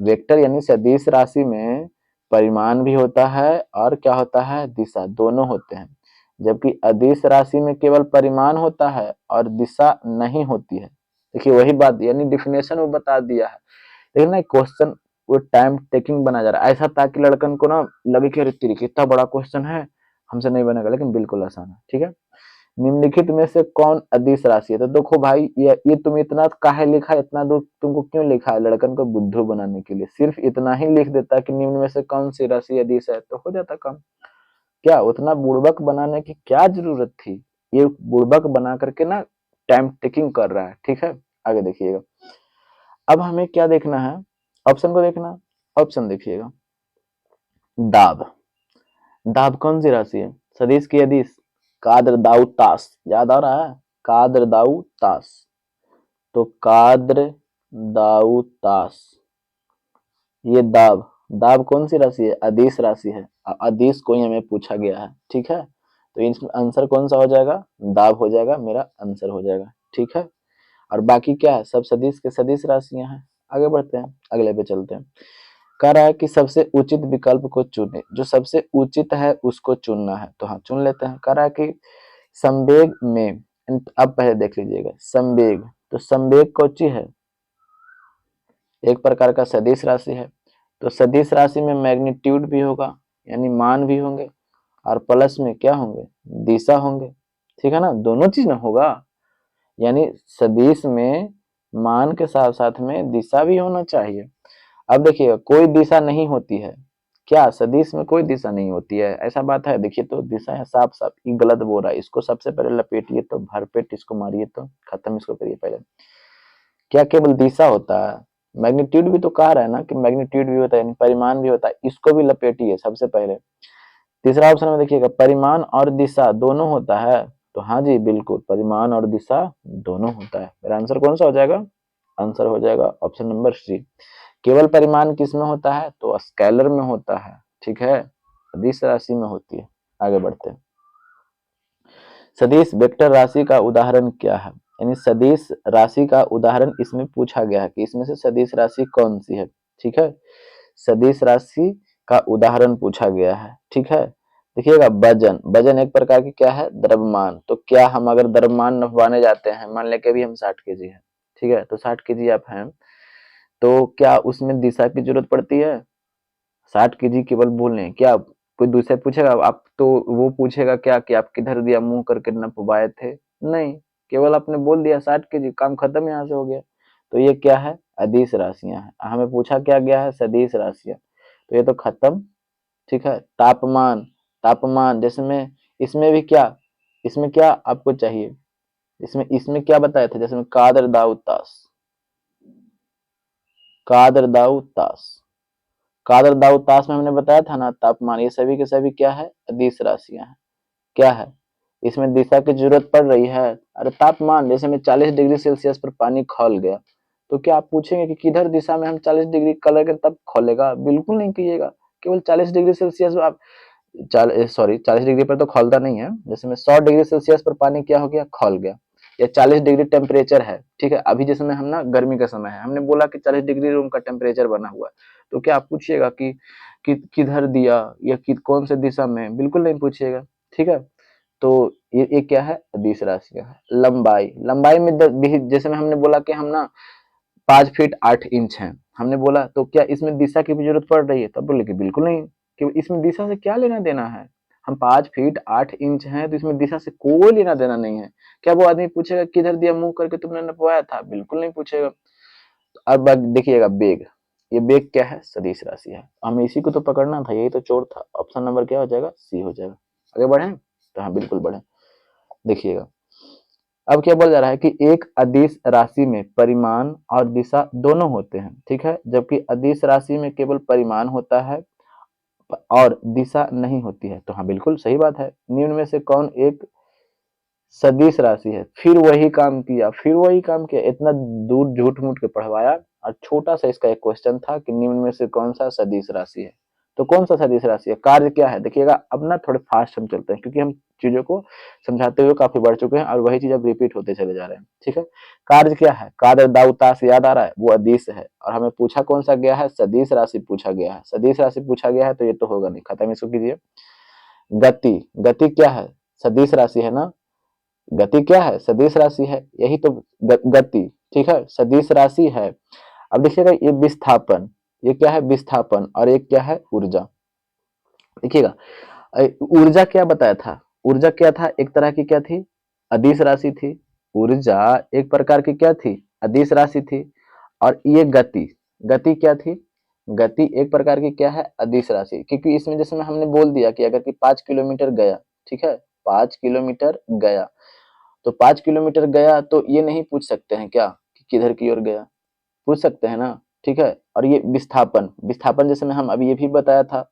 वेक्टर यानी सदिश राशि में परिमाण भी होता है और क्या होता है, दिशा, दोनों होते हैं। जबकि अदिश राशि में केवल परिमाण होता है और दिशा नहीं होती है। देखिए वही बात, यानी डिफिनेशन वो बता दिया है, लेकिन ना क्वेश्चन वो टाइम टेकिंग बना जा रहा है ऐसा, ताकि लड़कन को ना लगे कि अरे तेरी कितना बड़ा क्वेश्चन है, हमसे नहीं बनेगा, लेकिन बिल्कुल आसान है, ठीक है। निम्नलिखित में से कौन अदिश राशि है, तो देखो भाई ये तुम इतना काहे लिखा, इतना दूर तुमको क्यों लिखा है, लड़कन को बुद्धू बनाने के लिए। सिर्फ इतना ही लिख देता कि निम्न में से कौन सी राशि अदिश है, तो हो जाता काम। क्या उतना बुड़बक बनाने की क्या जरूरत थी, ये बुड़बक बना करके ना टाइम टेकिंग कर रहा है, ठीक है। आगे देखिएगा, अब हमें क्या देखना है, ऑप्शन को देखना। ऑप्शन देखिएगा, दाब, दाब कौन सी राशि है, सदिश की अदिश, काद्र दाऊ तास, याद आ रहा है, काद्र दाऊ तास। तो काद्र दाऊ तास, ये दाब, दाब कौन सी राशि है, अदिश राशि है। अदिश को ही हमें पूछा गया है, ठीक है। तो इसमें आंसर कौन सा हो जाएगा, दाब हो जाएगा, मेरा आंसर हो जाएगा, ठीक है। और बाकी क्या है, सब सदिश के सदिश राशियां हैं। आगे बढ़ते हैं, अगले पे चलते हैं। कह रहा है कि सबसे उचित विकल्प को चुने, जो सबसे उचित है उसको चुनना है, तो हाँ चुन लेते हैं। कह रहा है कि संवेग में, अब पहले देख लीजिएगा संवेग, तो संवेग कौची है, एक प्रकार का सदिश राशि है। तो सदिश राशि में मैग्नीट्यूड भी होगा, यानी मान भी होंगे, और प्लस में क्या होंगे, दिशा होंगे, ठीक है ना, दोनों चीज ना होगा। यानी सदिश में मान के साथ साथ में दिशा भी होना चाहिए। अब देखिएगा कोई दिशा नहीं होती है, क्या सदिश में कोई दिशा नहीं होती है, ऐसा बात है, देखिए तो दिशा है साफ साफ, ये गलत बोल रहा है, इसको सबसे पहले लपेटिए, तो भरपेट इसको मारिए, तो खत्म इसको करिए पहले। क्या केवल दिशा होता है, मैग्नीट्यूड भी तो कह रहा है ना कि मैग्नीट्यूड भी होता है, यानी परिमाण भी होता है, इसको भी लपेटिए सबसे पहले। तीसरा ऑप्शन में देखिएगा परिमाण और दिशा दोनों होता है, तो हाँ जी बिल्कुल परिमाण और दिशा दोनों होता है। मेरा आंसर कौन सा हो जाएगा, आंसर हो जाएगा ऑप्शन नंबर सी। केवल परिमाण किस में होता है, तो स्केलर में होता है, ठीक है, सदिश राशि में होती है। आगे बढ़ते हैं, सदिश वेक्टर राशि का उदाहरण क्या है, यानी सदिश राशि का उदाहरण इसमें पूछा गया है कि इसमें से सदिश राशि कौन सी है, ठीक है। सदिश राशि का उदाहरण पूछा गया है, ठीक है। देखिएगा वजन, वजन एक प्रकार की क्या है, द्रव्यमान। तो क्या हम अगर द्रव्यमान नपवाने जाते हैं, मान लें कि अभी हम 60 केजी हैं, ठीक है, तो 60 केजी आप हैं, तो क्या उसमें दिशा की जरूरत पड़ती है? 60 केजी केवल बोल रहे हैं क्या? कोई दूसरा पूछेगा आप, तो वो पूछेगा क्या कि आप किधर दिया मुंह करके नपवाए थे? नहीं, केवल आपने बोल दिया 60 केजी, काम खत्म, यहाँ से हो गया। तो ये क्या है, अदिश राशियां हैं। हमें पूछा क्या गया है, सदिश राशियां, तो ये तो खत्म। ठीक है, तापमान, तापमान जैसे में इसमें भी क्या, इसमें क्या आपको चाहिए, इसमें इसमें क्या बताया था, जैसे में कादर दाऊ तास, कादर दाऊ तास, कादर दाऊ तास में हमने बताया था ना तापमान, ये सभी के सभी क्या है, अदिश राशियां हैं। क्या है, इसमें दिशा की जरूरत पड़ रही है? अरे तापमान, जैसे में 40 डिग्री सेल्सियस पर पानी खौल गया, तो क्या आप पूछेंगे कि किधर दिशा में हम 40 डिग्री कलर के तब खोलेगा? बिल्कुल नहीं कीजिएगा। केवल 40 डिग्री सेल्सियस आप 40 डिग्री पर तो खौलता नहीं है, जैसे में 100 डिग्री सेल्सियस पर पानी क्या हो गया, खौल गया, या 40 डिग्री टेम्परेचर है, ठीक है, अभी जैसे में हम ना गर्मी का समय है, हमने बोला कि 40 डिग्री रूम का टेम्परेचर बना हुआ है, तो क्या आप पूछिएगा कि किधर दिया या कि कौन से दिशा में? बिल्कुल नहीं पूछिएगा। ठीक है, तो ये क्या है, अदिश राशियां है। लंबाई, लंबाई में जैसे में हमने बोला कि हम ना 5 फीट 8 इंच है, हमने बोला, तो क्या इसमें दिशा की भी जरूरत पड़ रही है? तब बोले कि बिल्कुल नहीं, कि इसमें दिशा से क्या लेना देना है, हम 5 फीट 8 इंच हैं, तो इसमें दिशा से कोई लेना देना नहीं है। क्या वो आदमी पूछेगा किधर दिया मुंह करके तुमने नपवाया था? बिल्कुल नहीं पूछेगा। तो अब देखिएगा बेग, ये बेग क्या है, सदिश राशि है। हमें इसी को तो पकड़ना था, यही तो चोर था। ऑप्शन नंबर क्या हो जाएगा, सी हो जाएगा। आगे बढ़े, तो हाँ बिल्कुल बढ़े। देखिएगा अब क्या बोला जा रहा है कि एक अदिश राशि में परिमाण और दिशा दोनों होते हैं, ठीक है, जबकि अदिश राशि में केवल परिमाण होता है और दिशा नहीं होती है। तो हाँ बिल्कुल सही बात है। निम्न में से कौन एक सदिश राशि है? फिर वही काम किया, फिर वही काम किया, इतना दूर झूठ मूठ के पढ़वाया, और छोटा सा इसका एक क्वेश्चन था कि निम्न में से कौन सा सदिश राशि है। तो कौन सा सदिश राशि है, कार्य क्या है? देखिएगा अब ना थोड़े फास्ट हम चलते हैं, क्योंकि हम चीजों को समझाते हुए काफी बढ़ चुके हैं और वही चीज अब रिपीट होते चले जा रहे हैं। ठीक है, कार्य क्या है, कार्य दाउतास याद आ रहा है, वो अदिश है, और हमें पूछा कौन सा गया है, सदिश राशि पूछा गया है। सदिश राशि पूछा गया है तो ये तो होगा नहीं, खत्म इसको कीजिए। गति, गति क्या है, सदिश राशि है ना, गति क्या है, सदिश राशि है, यही तो गति, ठीक है, सदिश राशि है। अब देखिएगा ये विस्थापन, ये क्या है, विस्थापन, और एक क्या है, ऊर्जा। देखिएगा ऊर्जा क्या बताया था, ऊर्जा क्या था, एक तरह की क्या थी, अदिश राशि थी। ऊर्जा एक प्रकार की क्या थी, अदिश राशि थी। और ये गति, गति क्या थी, गति एक प्रकार की क्या है, अदिश राशि। क्योंकि इसमें जैसे में हमने बोल दिया कि अगर कि 5 किलोमीटर गया, ठीक है, 5 किलोमीटर गया, तो 5 किलोमीटर गया, तो ये नहीं पूछ सकते हैं क्या कि किधर की ओर गया? पूछ सकते हैं ना, ठीक है। और ये विस्थापन, विस्थापन जैसे में हम अभी ये भी बताया था,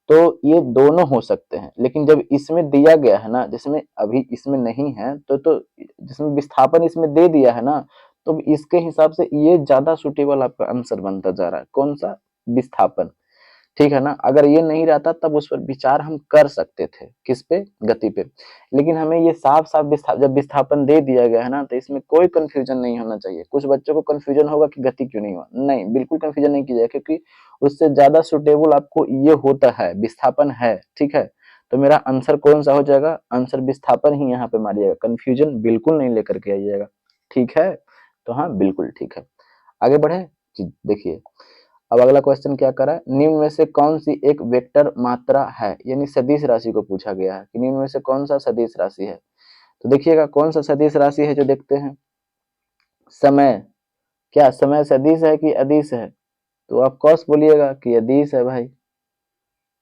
तो ये दोनों हो सकते हैं, लेकिन जब इसमें दिया गया है ना, जिसमें अभी इसमें नहीं है, तो जिसमें विस्थापन इसमें दे दिया है ना, तो इसके हिसाब से ये ज्यादा सुटेबल आपका आंसर बनता जा रहा है। कौन सा, विस्थापन, ठीक है ना। अगर ये नहीं रहता तब उस पर विचार हम कर सकते थे, किस पे, गति पे। लेकिन हमें ये साफ साफ जब विस्थापन दे दिया गया है ना, तो इसमें कोई कंफ्यूजन नहीं होना चाहिए। कुछ बच्चों को कंफ्यूजन होगा कि गति क्यों नहीं हुआ, नहीं, बिल्कुल कंफ्यूजन नहीं कीजिएगा, क्योंकि उससे ज्यादा सुटेबल आपको ये होता है, विस्थापन है, ठीक है। तो मेरा आंसर कौन सा हो जाएगा, आंसर विस्थापन ही यहाँ पे मारिएगा, कंफ्यूजन बिल्कुल नहीं लेकर के आइएगा, ठीक है। तो हाँ बिल्कुल ठीक है, आगे बढ़े जी। देखिए अब अगला क्वेश्चन क्या करा है, निम्न में से कौन सी एक वेक्टर मात्रा है, यानी सदिश राशि को पूछा गया है कि निम्न में से कौन सा सदिश राशि है। तो देखिएगा कौन सा सदिश राशि है जो देखते हैं, समय, क्या समय सदिश है कि अदिश है? तो आप कौन बोलिएगा कि अदिश है भाई,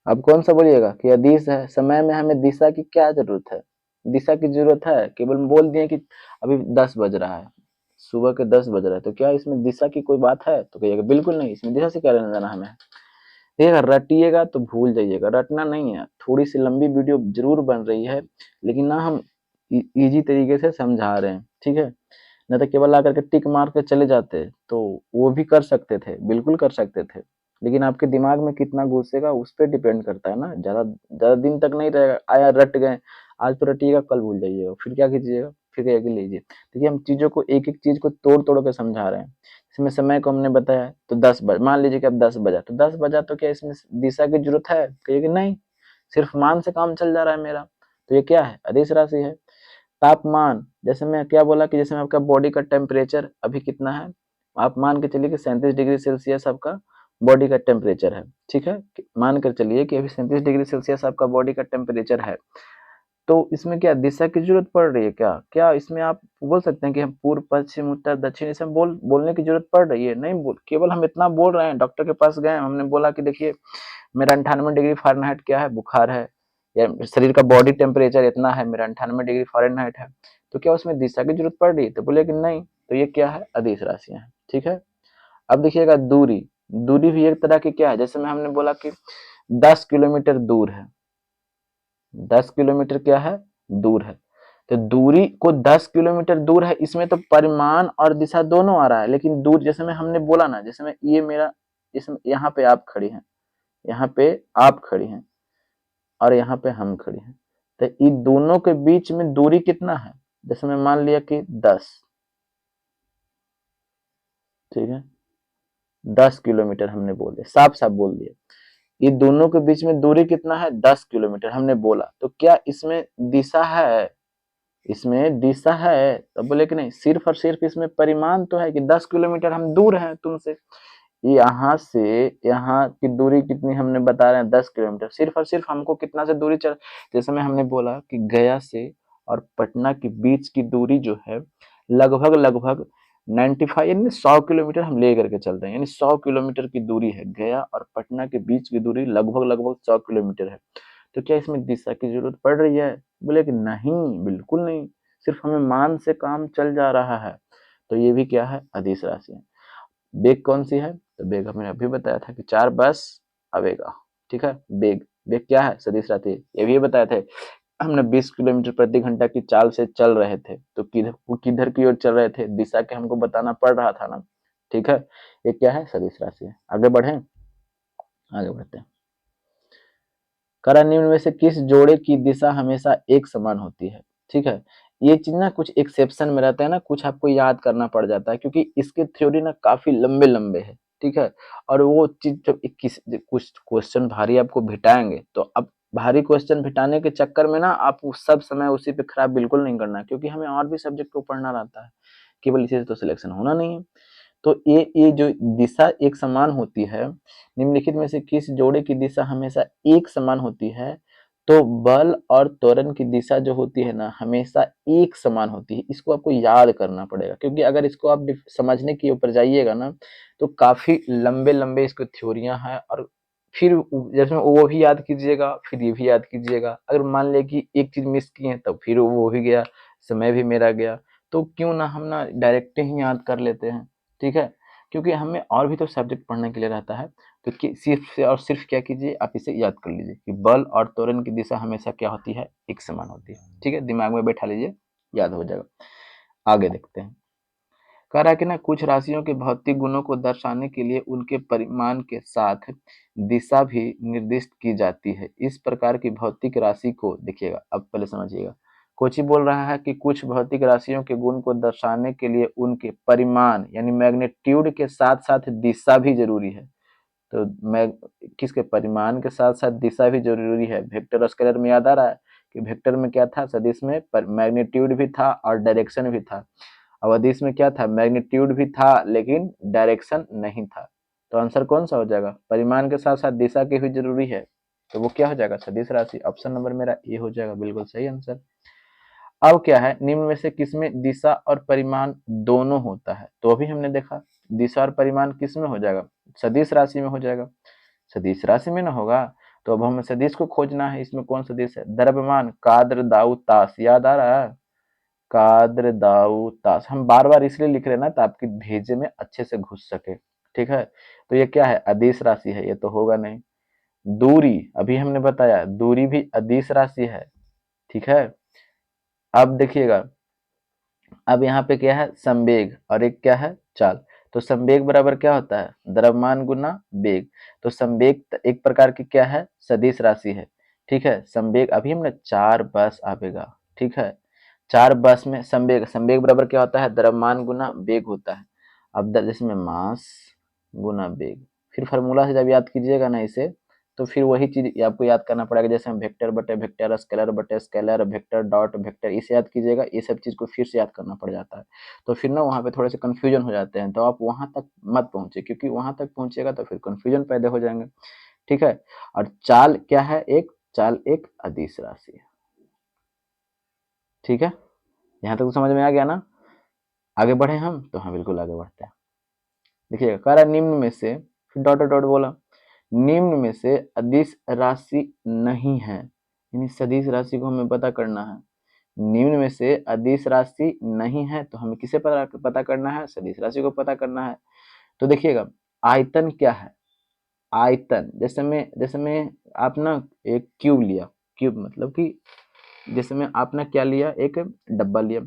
आप कौन सा बोलिएगा कि अदिश है। समय में हमें दिशा की क्या जरूरत है, दिशा की जरूरत है, केवल बोल दिए कि अभी 10 बज रहा है, सुबह के 10 बज रहा है, तो क्या इसमें दिशा की कोई बात है? तो कहिएगा बिल्कुल नहीं, इसमें दिशा से क्या लेना देना हमें। देखिएगा रटिएगा तो भूल जाइएगा, रटना नहीं है। थोड़ी सी लंबी वीडियो जरूर बन रही है, लेकिन ना हम इजी तरीके से समझा रहे हैं, ठीक है। नहीं तो केवल आकर के टिक मार के चले जाते, तो वो भी कर सकते थे, बिल्कुल कर सकते थे, लेकिन आपके दिमाग में कितना घुसेगा उस पर डिपेंड करता है ना। ज्यादा ज्यादा दिन तक नहीं रहेगा, आया रट गए, आज तो रटिएगा, कल भूल जाइएगा, फिर क्या कीजिएगा, फिर कहिएगा लीजिए। देखिए हम चीजों को, एक एक चीज को तोड़ तोड़ के समझा रहे हैं। इसमें समय को हमने बताया तो 10 बज, मान लीजिए कि अब 10 बजा, तो 10 बजा तो क्या इसमें दिशा की जरूरत है? कहिए कि नहीं, सिर्फ मान से काम चल जा रहा है मेरा, तो ये क्या है, अदिश राशि है। तापमान, जैसे मैं क्या बोला कि जैसे मैं आपका बॉडी का टेम्परेचर अभी कितना है, आप मान के चलिए कि 37 डिग्री सेल्सियस आपका बॉडी का टेम्परेचर है, ठीक है, मान कर चलिए कि अभी 37 डिग्री सेल्सियस आपका बॉडी का टेम्परेचर है। तो इसमें क्या दिशा की जरूरत पड़ रही है क्या, क्या इसमें आप बोल सकते हैं कि हम पूर्व पश्चिम उत्तर दक्षिण इसे बोलने की जरूरत पड़ रही है, नहीं बोल, केवल हम इतना बोल रहे हैं, डॉक्टर के पास गए, हमने बोला कि देखिए मेरा 98 डिग्री फ़ारेनहाइट क्या है, बुखार है, या शरीर का बॉडी टेम्परेचर इतना है, मेरा 98 डिग्री फ़ारेनहाइट है, तो क्या उसमें दिशा की जरूरत पड़ रही है, तो बोले कि नहीं, तो ये क्या है, अदिश राशियां हैं, ठीक है। अब देखिएगा दूरी, दूरी भी एक तरह की क्या है, जैसे मैं हमने बोला कि 10 किलोमीटर दूर है, 10 किलोमीटर क्या है, दूर है, तो दूरी को 10 किलोमीटर दूर है, इसमें तो परिमाण और दिशा दोनों आ रहा है, लेकिन दूर जैसे मैं हमने बोला ना, जैसे मैं ये मेरा, इसमें यहाँ पे आप खड़ी हैं, यहाँ पे आप खड़ी हैं और यहाँ पे हम खड़े हैं, तो इन दोनों के बीच में दूरी कितना है, जैसे मैं मान लिया कि 10, ठीक है, 10 किलोमीटर हमने बोल दिया, साफ साफ बोल दिया, ये दोनों के बीच में दूरी कितना है, 10 किलोमीटर हमने बोला, तो क्या इसमें दिशा है, इसमें दिशा है, तो बोले कि नहीं, सिर्फ और सिर्फ इसमें परिमाण तो है कि 10 किलोमीटर हम दूर हैं तुमसे, यहाँ से यहाँ की दूरी कितनी हमने बता रहे हैं, 10 किलोमीटर, सिर्फ और सिर्फ हमको कितना से दूरी चल, जैसे में हमने बोला कि गया से और पटना के बीच की दूरी जो है लगभग लगभग 95 यानी 100 किलोमीटर हम ले करके चल रहे हैं, यानी 100 किलोमीटर की दूरी है, गया और पटना के बीच की दूरी लगभग लगभग 100 किलोमीटर है, तो क्या इसमें दिशा की जरूरत पड़ रही है, बोले कि नहीं, बिल्कुल नहीं, सिर्फ हमें मान से काम चल जा रहा है, तो ये भी क्या है, अदिश राशि है। बेग कौन सी है, तो बेग हमने अभी बताया था कि 4 बस आवेगा, ठीक है, बेग, बेग क्या है, सदिश राशि, ये भी बताया था हमने 20 किलोमीटर प्रति घंटा की चाल से चल रहे थे, तो किधर की ओर चल रहे थे, दिशा के हमको बताना पड़ रहा था ना, ठीक है, ये क्या है, सदिश राशि है। आगे बढ़े, आगे बढ़ते हैं, करा निम्न में से किस जोड़े की दिशा हमेशा एक समान होती है, ठीक है, ये चीज ना कुछ एक्सेप्शन में रहता है ना, कुछ आपको याद करना पड़ जाता है, क्योंकि इसके थ्योरी ना काफी लंबे लंबे है, ठीक है, और वो चीज जब किस कुछ क्वेश्चन भारी आपको भिटाएंगे, तो अब भारी क्वेश्चन भिटाने के चक्कर में ना आप सब समय उसी पे खराब बिल्कुल नहीं करना, क्योंकि हमें और भी सब्जेक्ट को पढ़ना रहता है, केवल इसी से तो सिलेक्शन होना नहीं है। तो ये जो दिशा एक समान होती है, निम्नलिखित में से किस जोड़े की दिशा हमेशा एक समान होती है, तो बल और त्वरण की दिशा जो होती है ना, हमेशा एक समान होती है, इसको आपको याद करना पड़ेगा, क्योंकि अगर इसको आप समझने के ऊपर जाइएगा ना, तो काफी लंबे लंबे इसको थ्योरियां हैं, और फिर जैसे वो भी याद कीजिएगा, फिर ये भी याद कीजिएगा, अगर मान लिया कि एक चीज मिस किए तो फिर वो भी गया, समय भी मेरा गया, तो क्यों ना हम ना डायरेक्ट ही याद कर लेते हैं, ठीक है, क्योंकि हमें और भी तो सब्जेक्ट पढ़ने के लिए रहता है, तो सिर्फ से और सिर्फ क्या कीजिए, आप इसे याद कर लीजिए कि बल और त्वरण की दिशा हमेशा क्या होती है, एक समान होती है, ठीक है, दिमाग में बैठा लीजिए, याद हो जाएगा। आगे देखते हैं, कह रहा है कि ना कुछ राशियों के भौतिक गुणों को दर्शाने के लिए उनके परिमाण के साथ दिशा भी निर्दिष्ट की जाती है, इस प्रकार की भौतिक राशि को देखिएगा, अब पहले समझिएगा, कोची बोल रहा है कि कुछ भौतिक राशियों के गुण को दर्शाने के लिए उनके परिमाण यानी मैग्नीट्यूड के साथ साथ दिशा भी जरूरी है, तो मैं किसके परिमाण के साथ साथ दिशा भी जरूरी है, वेक्टर और स्केलर में याद आ रहा है कि वेक्टर में क्या था, सदिश में मैग्नीट्यूड भी था और डायरेक्शन भी था, अब अदिश में क्या था, मैग्नीट्यूड भी था लेकिन डायरेक्शन नहीं था, तो आंसर कौन सा हो जाएगा, परिमाण के साथ साथ दिशा की भी जरूरी है, तो वो क्या हो जाएगा, सदिश राशि, ऑप्शन नंबर मेरा ए हो जाएगा, बिल्कुल सही आंसर। अब क्या है, निम्न में से किसमें दिशा और परिमाण दोनों होता है, तो अभी हमने देखा दिशा और परिमाण किस में हो जाएगा, सदिश राशि में हो जाएगा, सदिश राशि में ना होगा, तो अब हमें सदिश को खोजना है, इसमें कौन सदिश है, द्रव्यमान काद्र दाऊ ताश, याद आ रहा है, काद्र दाऊ ताश, हम बार बार इसलिए लिख रहे हैं ना, तो आपकी भेजे में अच्छे से घुस सके, ठीक है, तो ये क्या है, अदिश राशि है, ये तो होगा नहीं। दूरी, अभी हमने बताया दूरी भी अदिश राशि है, ठीक है। अब देखिएगा, अब यहाँ पे क्या है, संवेग और एक क्या है, चाल, तो संवेग बराबर क्या होता है, द्रव्यमान गुना वेग, तो संवेग एक प्रकार की क्या है, सदिश राशि है, ठीक है, संवेग अभी हमने 4 बस आवेगा, ठीक है, 4 बस में संवेग, संवेग बराबर क्या होता है, द्रव्यमान गुना वेग होता है, अब जिसमें मास गुना वेग, फिर फार्मूला से जब याद कीजिएगा ना इसे, तो फिर वही चीज़ आपको याद करना पड़ेगा, जैसे हम वेक्टर बटे वेक्टर, स्केलर बटे स्केलर, वेक्टर डॉट वेक्टर, इसे याद कीजिएगा, ये सब चीज़ को फिर से याद करना पड़ जाता है। तो फिर ना वहाँ पे थोड़े से कन्फ्यूजन हो जाते हैं, तो आप वहाँ तक मत पहुँचे, क्योंकि वहाँ तक पहुँचिएगा तो फिर कन्फ्यूजन पैदा हो जाएंगे। ठीक है। और चाल क्या है? एक चाल एक अदिश राशि है। ठीक है, यहाँ तक तो समझ में आ गया ना? आगे बढ़े हम, तो हाँ बिल्कुल आगे बढ़ते हैं। देखिएगा, कह रहा निम्न में से, फिर डॉट डॉट बोला, निम्न में से अदिश राशि नहीं है, यानी सदिश राशि को हमें पता करना है। निम्न में से अदिश राशि नहीं है, तो हमें किसे पता करना है? सदिश राशि को पता करना है। तो देखिएगा, आयतन क्या है? आयतन, जैसे में आप ना एक क्यूब लिया, क्यूब मतलब कि जैसे में आपने क्या लिया, एक डब्बा लिया,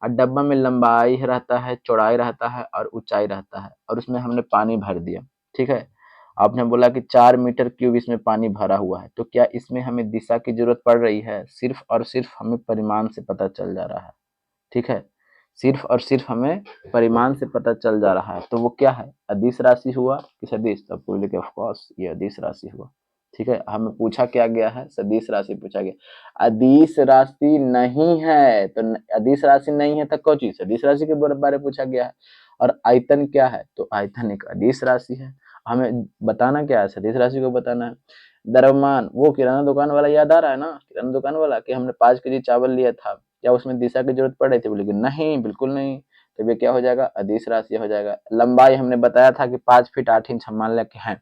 और डब्बा में लंबाई रहता है, चौड़ाई रहता है और ऊंचाई रहता है, और उसमें हमने पानी भर दिया। ठीक है, आपने बोला कि 4 मीटर क्यूब इसमें पानी भरा हुआ है, तो क्या इसमें हमें दिशा की जरूरत पड़ रही है? सिर्फ और सिर्फ हमें परिमाण से पता चल जा रहा है। ठीक है, सिर्फ और सिर्फ हमें परिमाण से पता चल जा रहा है, तो वो क्या है? अदिश राशि हुआ कि सदिश? तब बोले कि ऑफ कोर्स ये अदिश राशि हुआ। ठीक है, हमें पूछा क्या गया है? सदिश राशि पूछा गया। अदिश राशि नहीं है, तो अदिश राशि नहीं है तो कौन चीज? सदिश राशि के बारे में पूछा गया है। और आयतन क्या है? तो आयतन एक अदिश राशि है। हमें बताना क्या है? सदिश राशि को बताना है। द्रव्यमान, वो किराना दुकान वाला याद आ रहा है ना? किराना दुकान वाला कि हमने 5 केजी चावल लिया था, क्या उसमें दिशा की जरूरत पड़ रही थी? बोले कि नहीं, बिल्कुल नहीं। तो ये क्या हो जाएगा? अदिश राशि हो जाएगा। लंबाई हमने बताया था कि 5 फीट 8 इंच हम मान लेके हैं,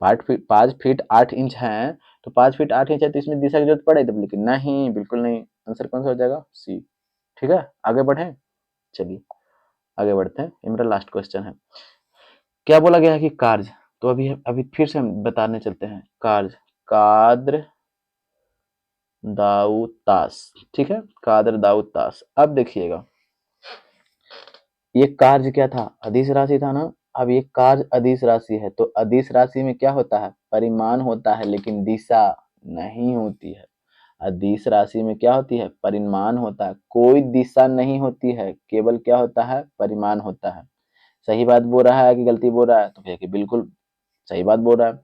5 फीट 8 इंच है, तो 5 फीट 8 इंच है, तो इसमें दिशा की जरूरत पड़े? तो बोले कि नहीं, बिल्कुल नहीं। आंसर कौन सा हो जाएगा? सी। ठीक है, आगे बढ़े, चलिए आगे बढ़ते हैं। ये मेरा लास्ट क्वेश्चन है। क्या बोला गया है कि कार्य, तो अभी अभी फिर से हम बताने चलते हैं। कार्य, काद्र दाऊ तास। ठीक है, काद्र दाऊ तास। अब देखिएगा, ये कार्य क्या था? अदिश राशि था ना। अब ये कार्य अदिश राशि है, तो अदिश राशि में क्या होता है? परिमाण होता है, लेकिन दिशा नहीं होती है। अदिश राशि में क्या होती है? परिमाण होता है, कोई दिशा नहीं होती है, केवल क्या होता है? परिमाण होता है। सही बात बोल रहा है कि गलती बोल रहा है? तो भैया कि बिल्कुल सही बात बोल रहा है,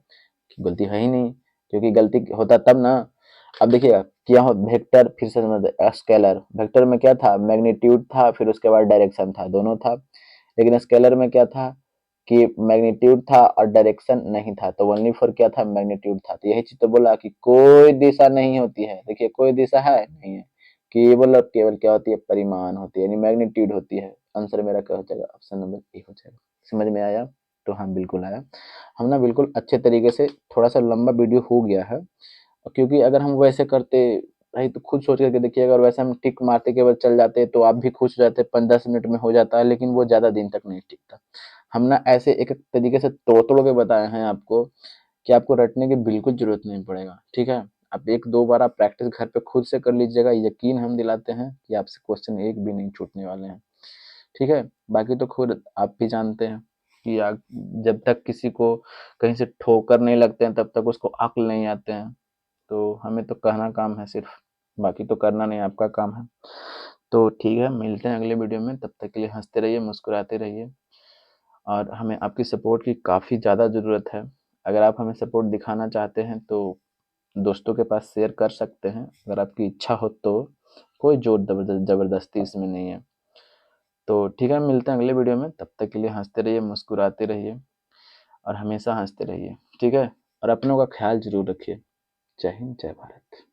कि गलती है ही नहीं, क्योंकि गलती होता तब ना। अब देखिएगा, क्या हो वेक्टर, फिर से समझ, स्केलर, वेक्टर में क्या था? मैग्नीट्यूड था, फिर उसके बाद डायरेक्शन था, दोनों था। लेकिन स्केलर में क्या था कि मैग्नीट्यूड था और डायरेक्शन नहीं था, तो ओनली फॉर क्या था? मैग्नीट्यूड था। तो यही चीज तो बोला कि कोई दिशा नहीं होती है। देखिए, कोई दिशा है नहीं है, केवल और केवल क्या होती है? परिमाण होती है, यानी मैग्नीट्यूड होती है। आंसर मेरा क्या हो जाएगा? ऑप्शन नंबर ए हो जाएगा। समझ में आया? तो हाँ बिल्कुल आया। हम ना बिल्कुल अच्छे तरीके से, थोड़ा सा लंबा वीडियो हो गया है, क्योंकि अगर हम वैसे करते भाई, तो खुद सोच करके देखिए, अगर वैसे हम टिक मारते के बाद चल जाते तो आप भी खुश रहते, 5-10 मिनट में हो जाता है, लेकिन वो ज्यादा दिन तक नहीं टिकता। हम ना ऐसे एक एक तरीके से तोड़ तोड़ के बताए हैं आपको, कि आपको रटने की बिल्कुल जरूरत नहीं पड़ेगा। ठीक है, आप 1-2 बार आप प्रैक्टिस घर पे खुद से कर लीजिएगा, यकीन हम दिलाते हैं कि आपसे क्वेश्चन एक भी नहीं छूटने वाले हैं। ठीक है, बाकी तो खुद आप भी जानते हैं कि जब तक किसी को कहीं से ठोकर नहीं लगते हैं, तब तक उसको अक्ल नहीं आते हैं। तो हमें तो कहना काम है सिर्फ, बाकी तो करना नहीं आपका काम है। तो ठीक है, मिलते हैं अगले वीडियो में, तब तक के लिए हंसते रहिए, मुस्कुराते रहिए, और हमें आपकी सपोर्ट की काफ़ी ज़्यादा ज़रूरत है। अगर आप हमें सपोर्ट दिखाना चाहते हैं तो दोस्तों के पास शेयर कर सकते हैं, अगर आपकी इच्छा हो तो। कोई जोर ज़बरदस्ती इसमें नहीं है। तो ठीक है, मिलते हैं अगले वीडियो में, तब तक के लिए हंसते रहिए, मुस्कुराते रहिए, और हमेशा हंसते रहिए। ठीक है, और अपनों का ख्याल जरूर रखिए। जय हिंद, जय भारत।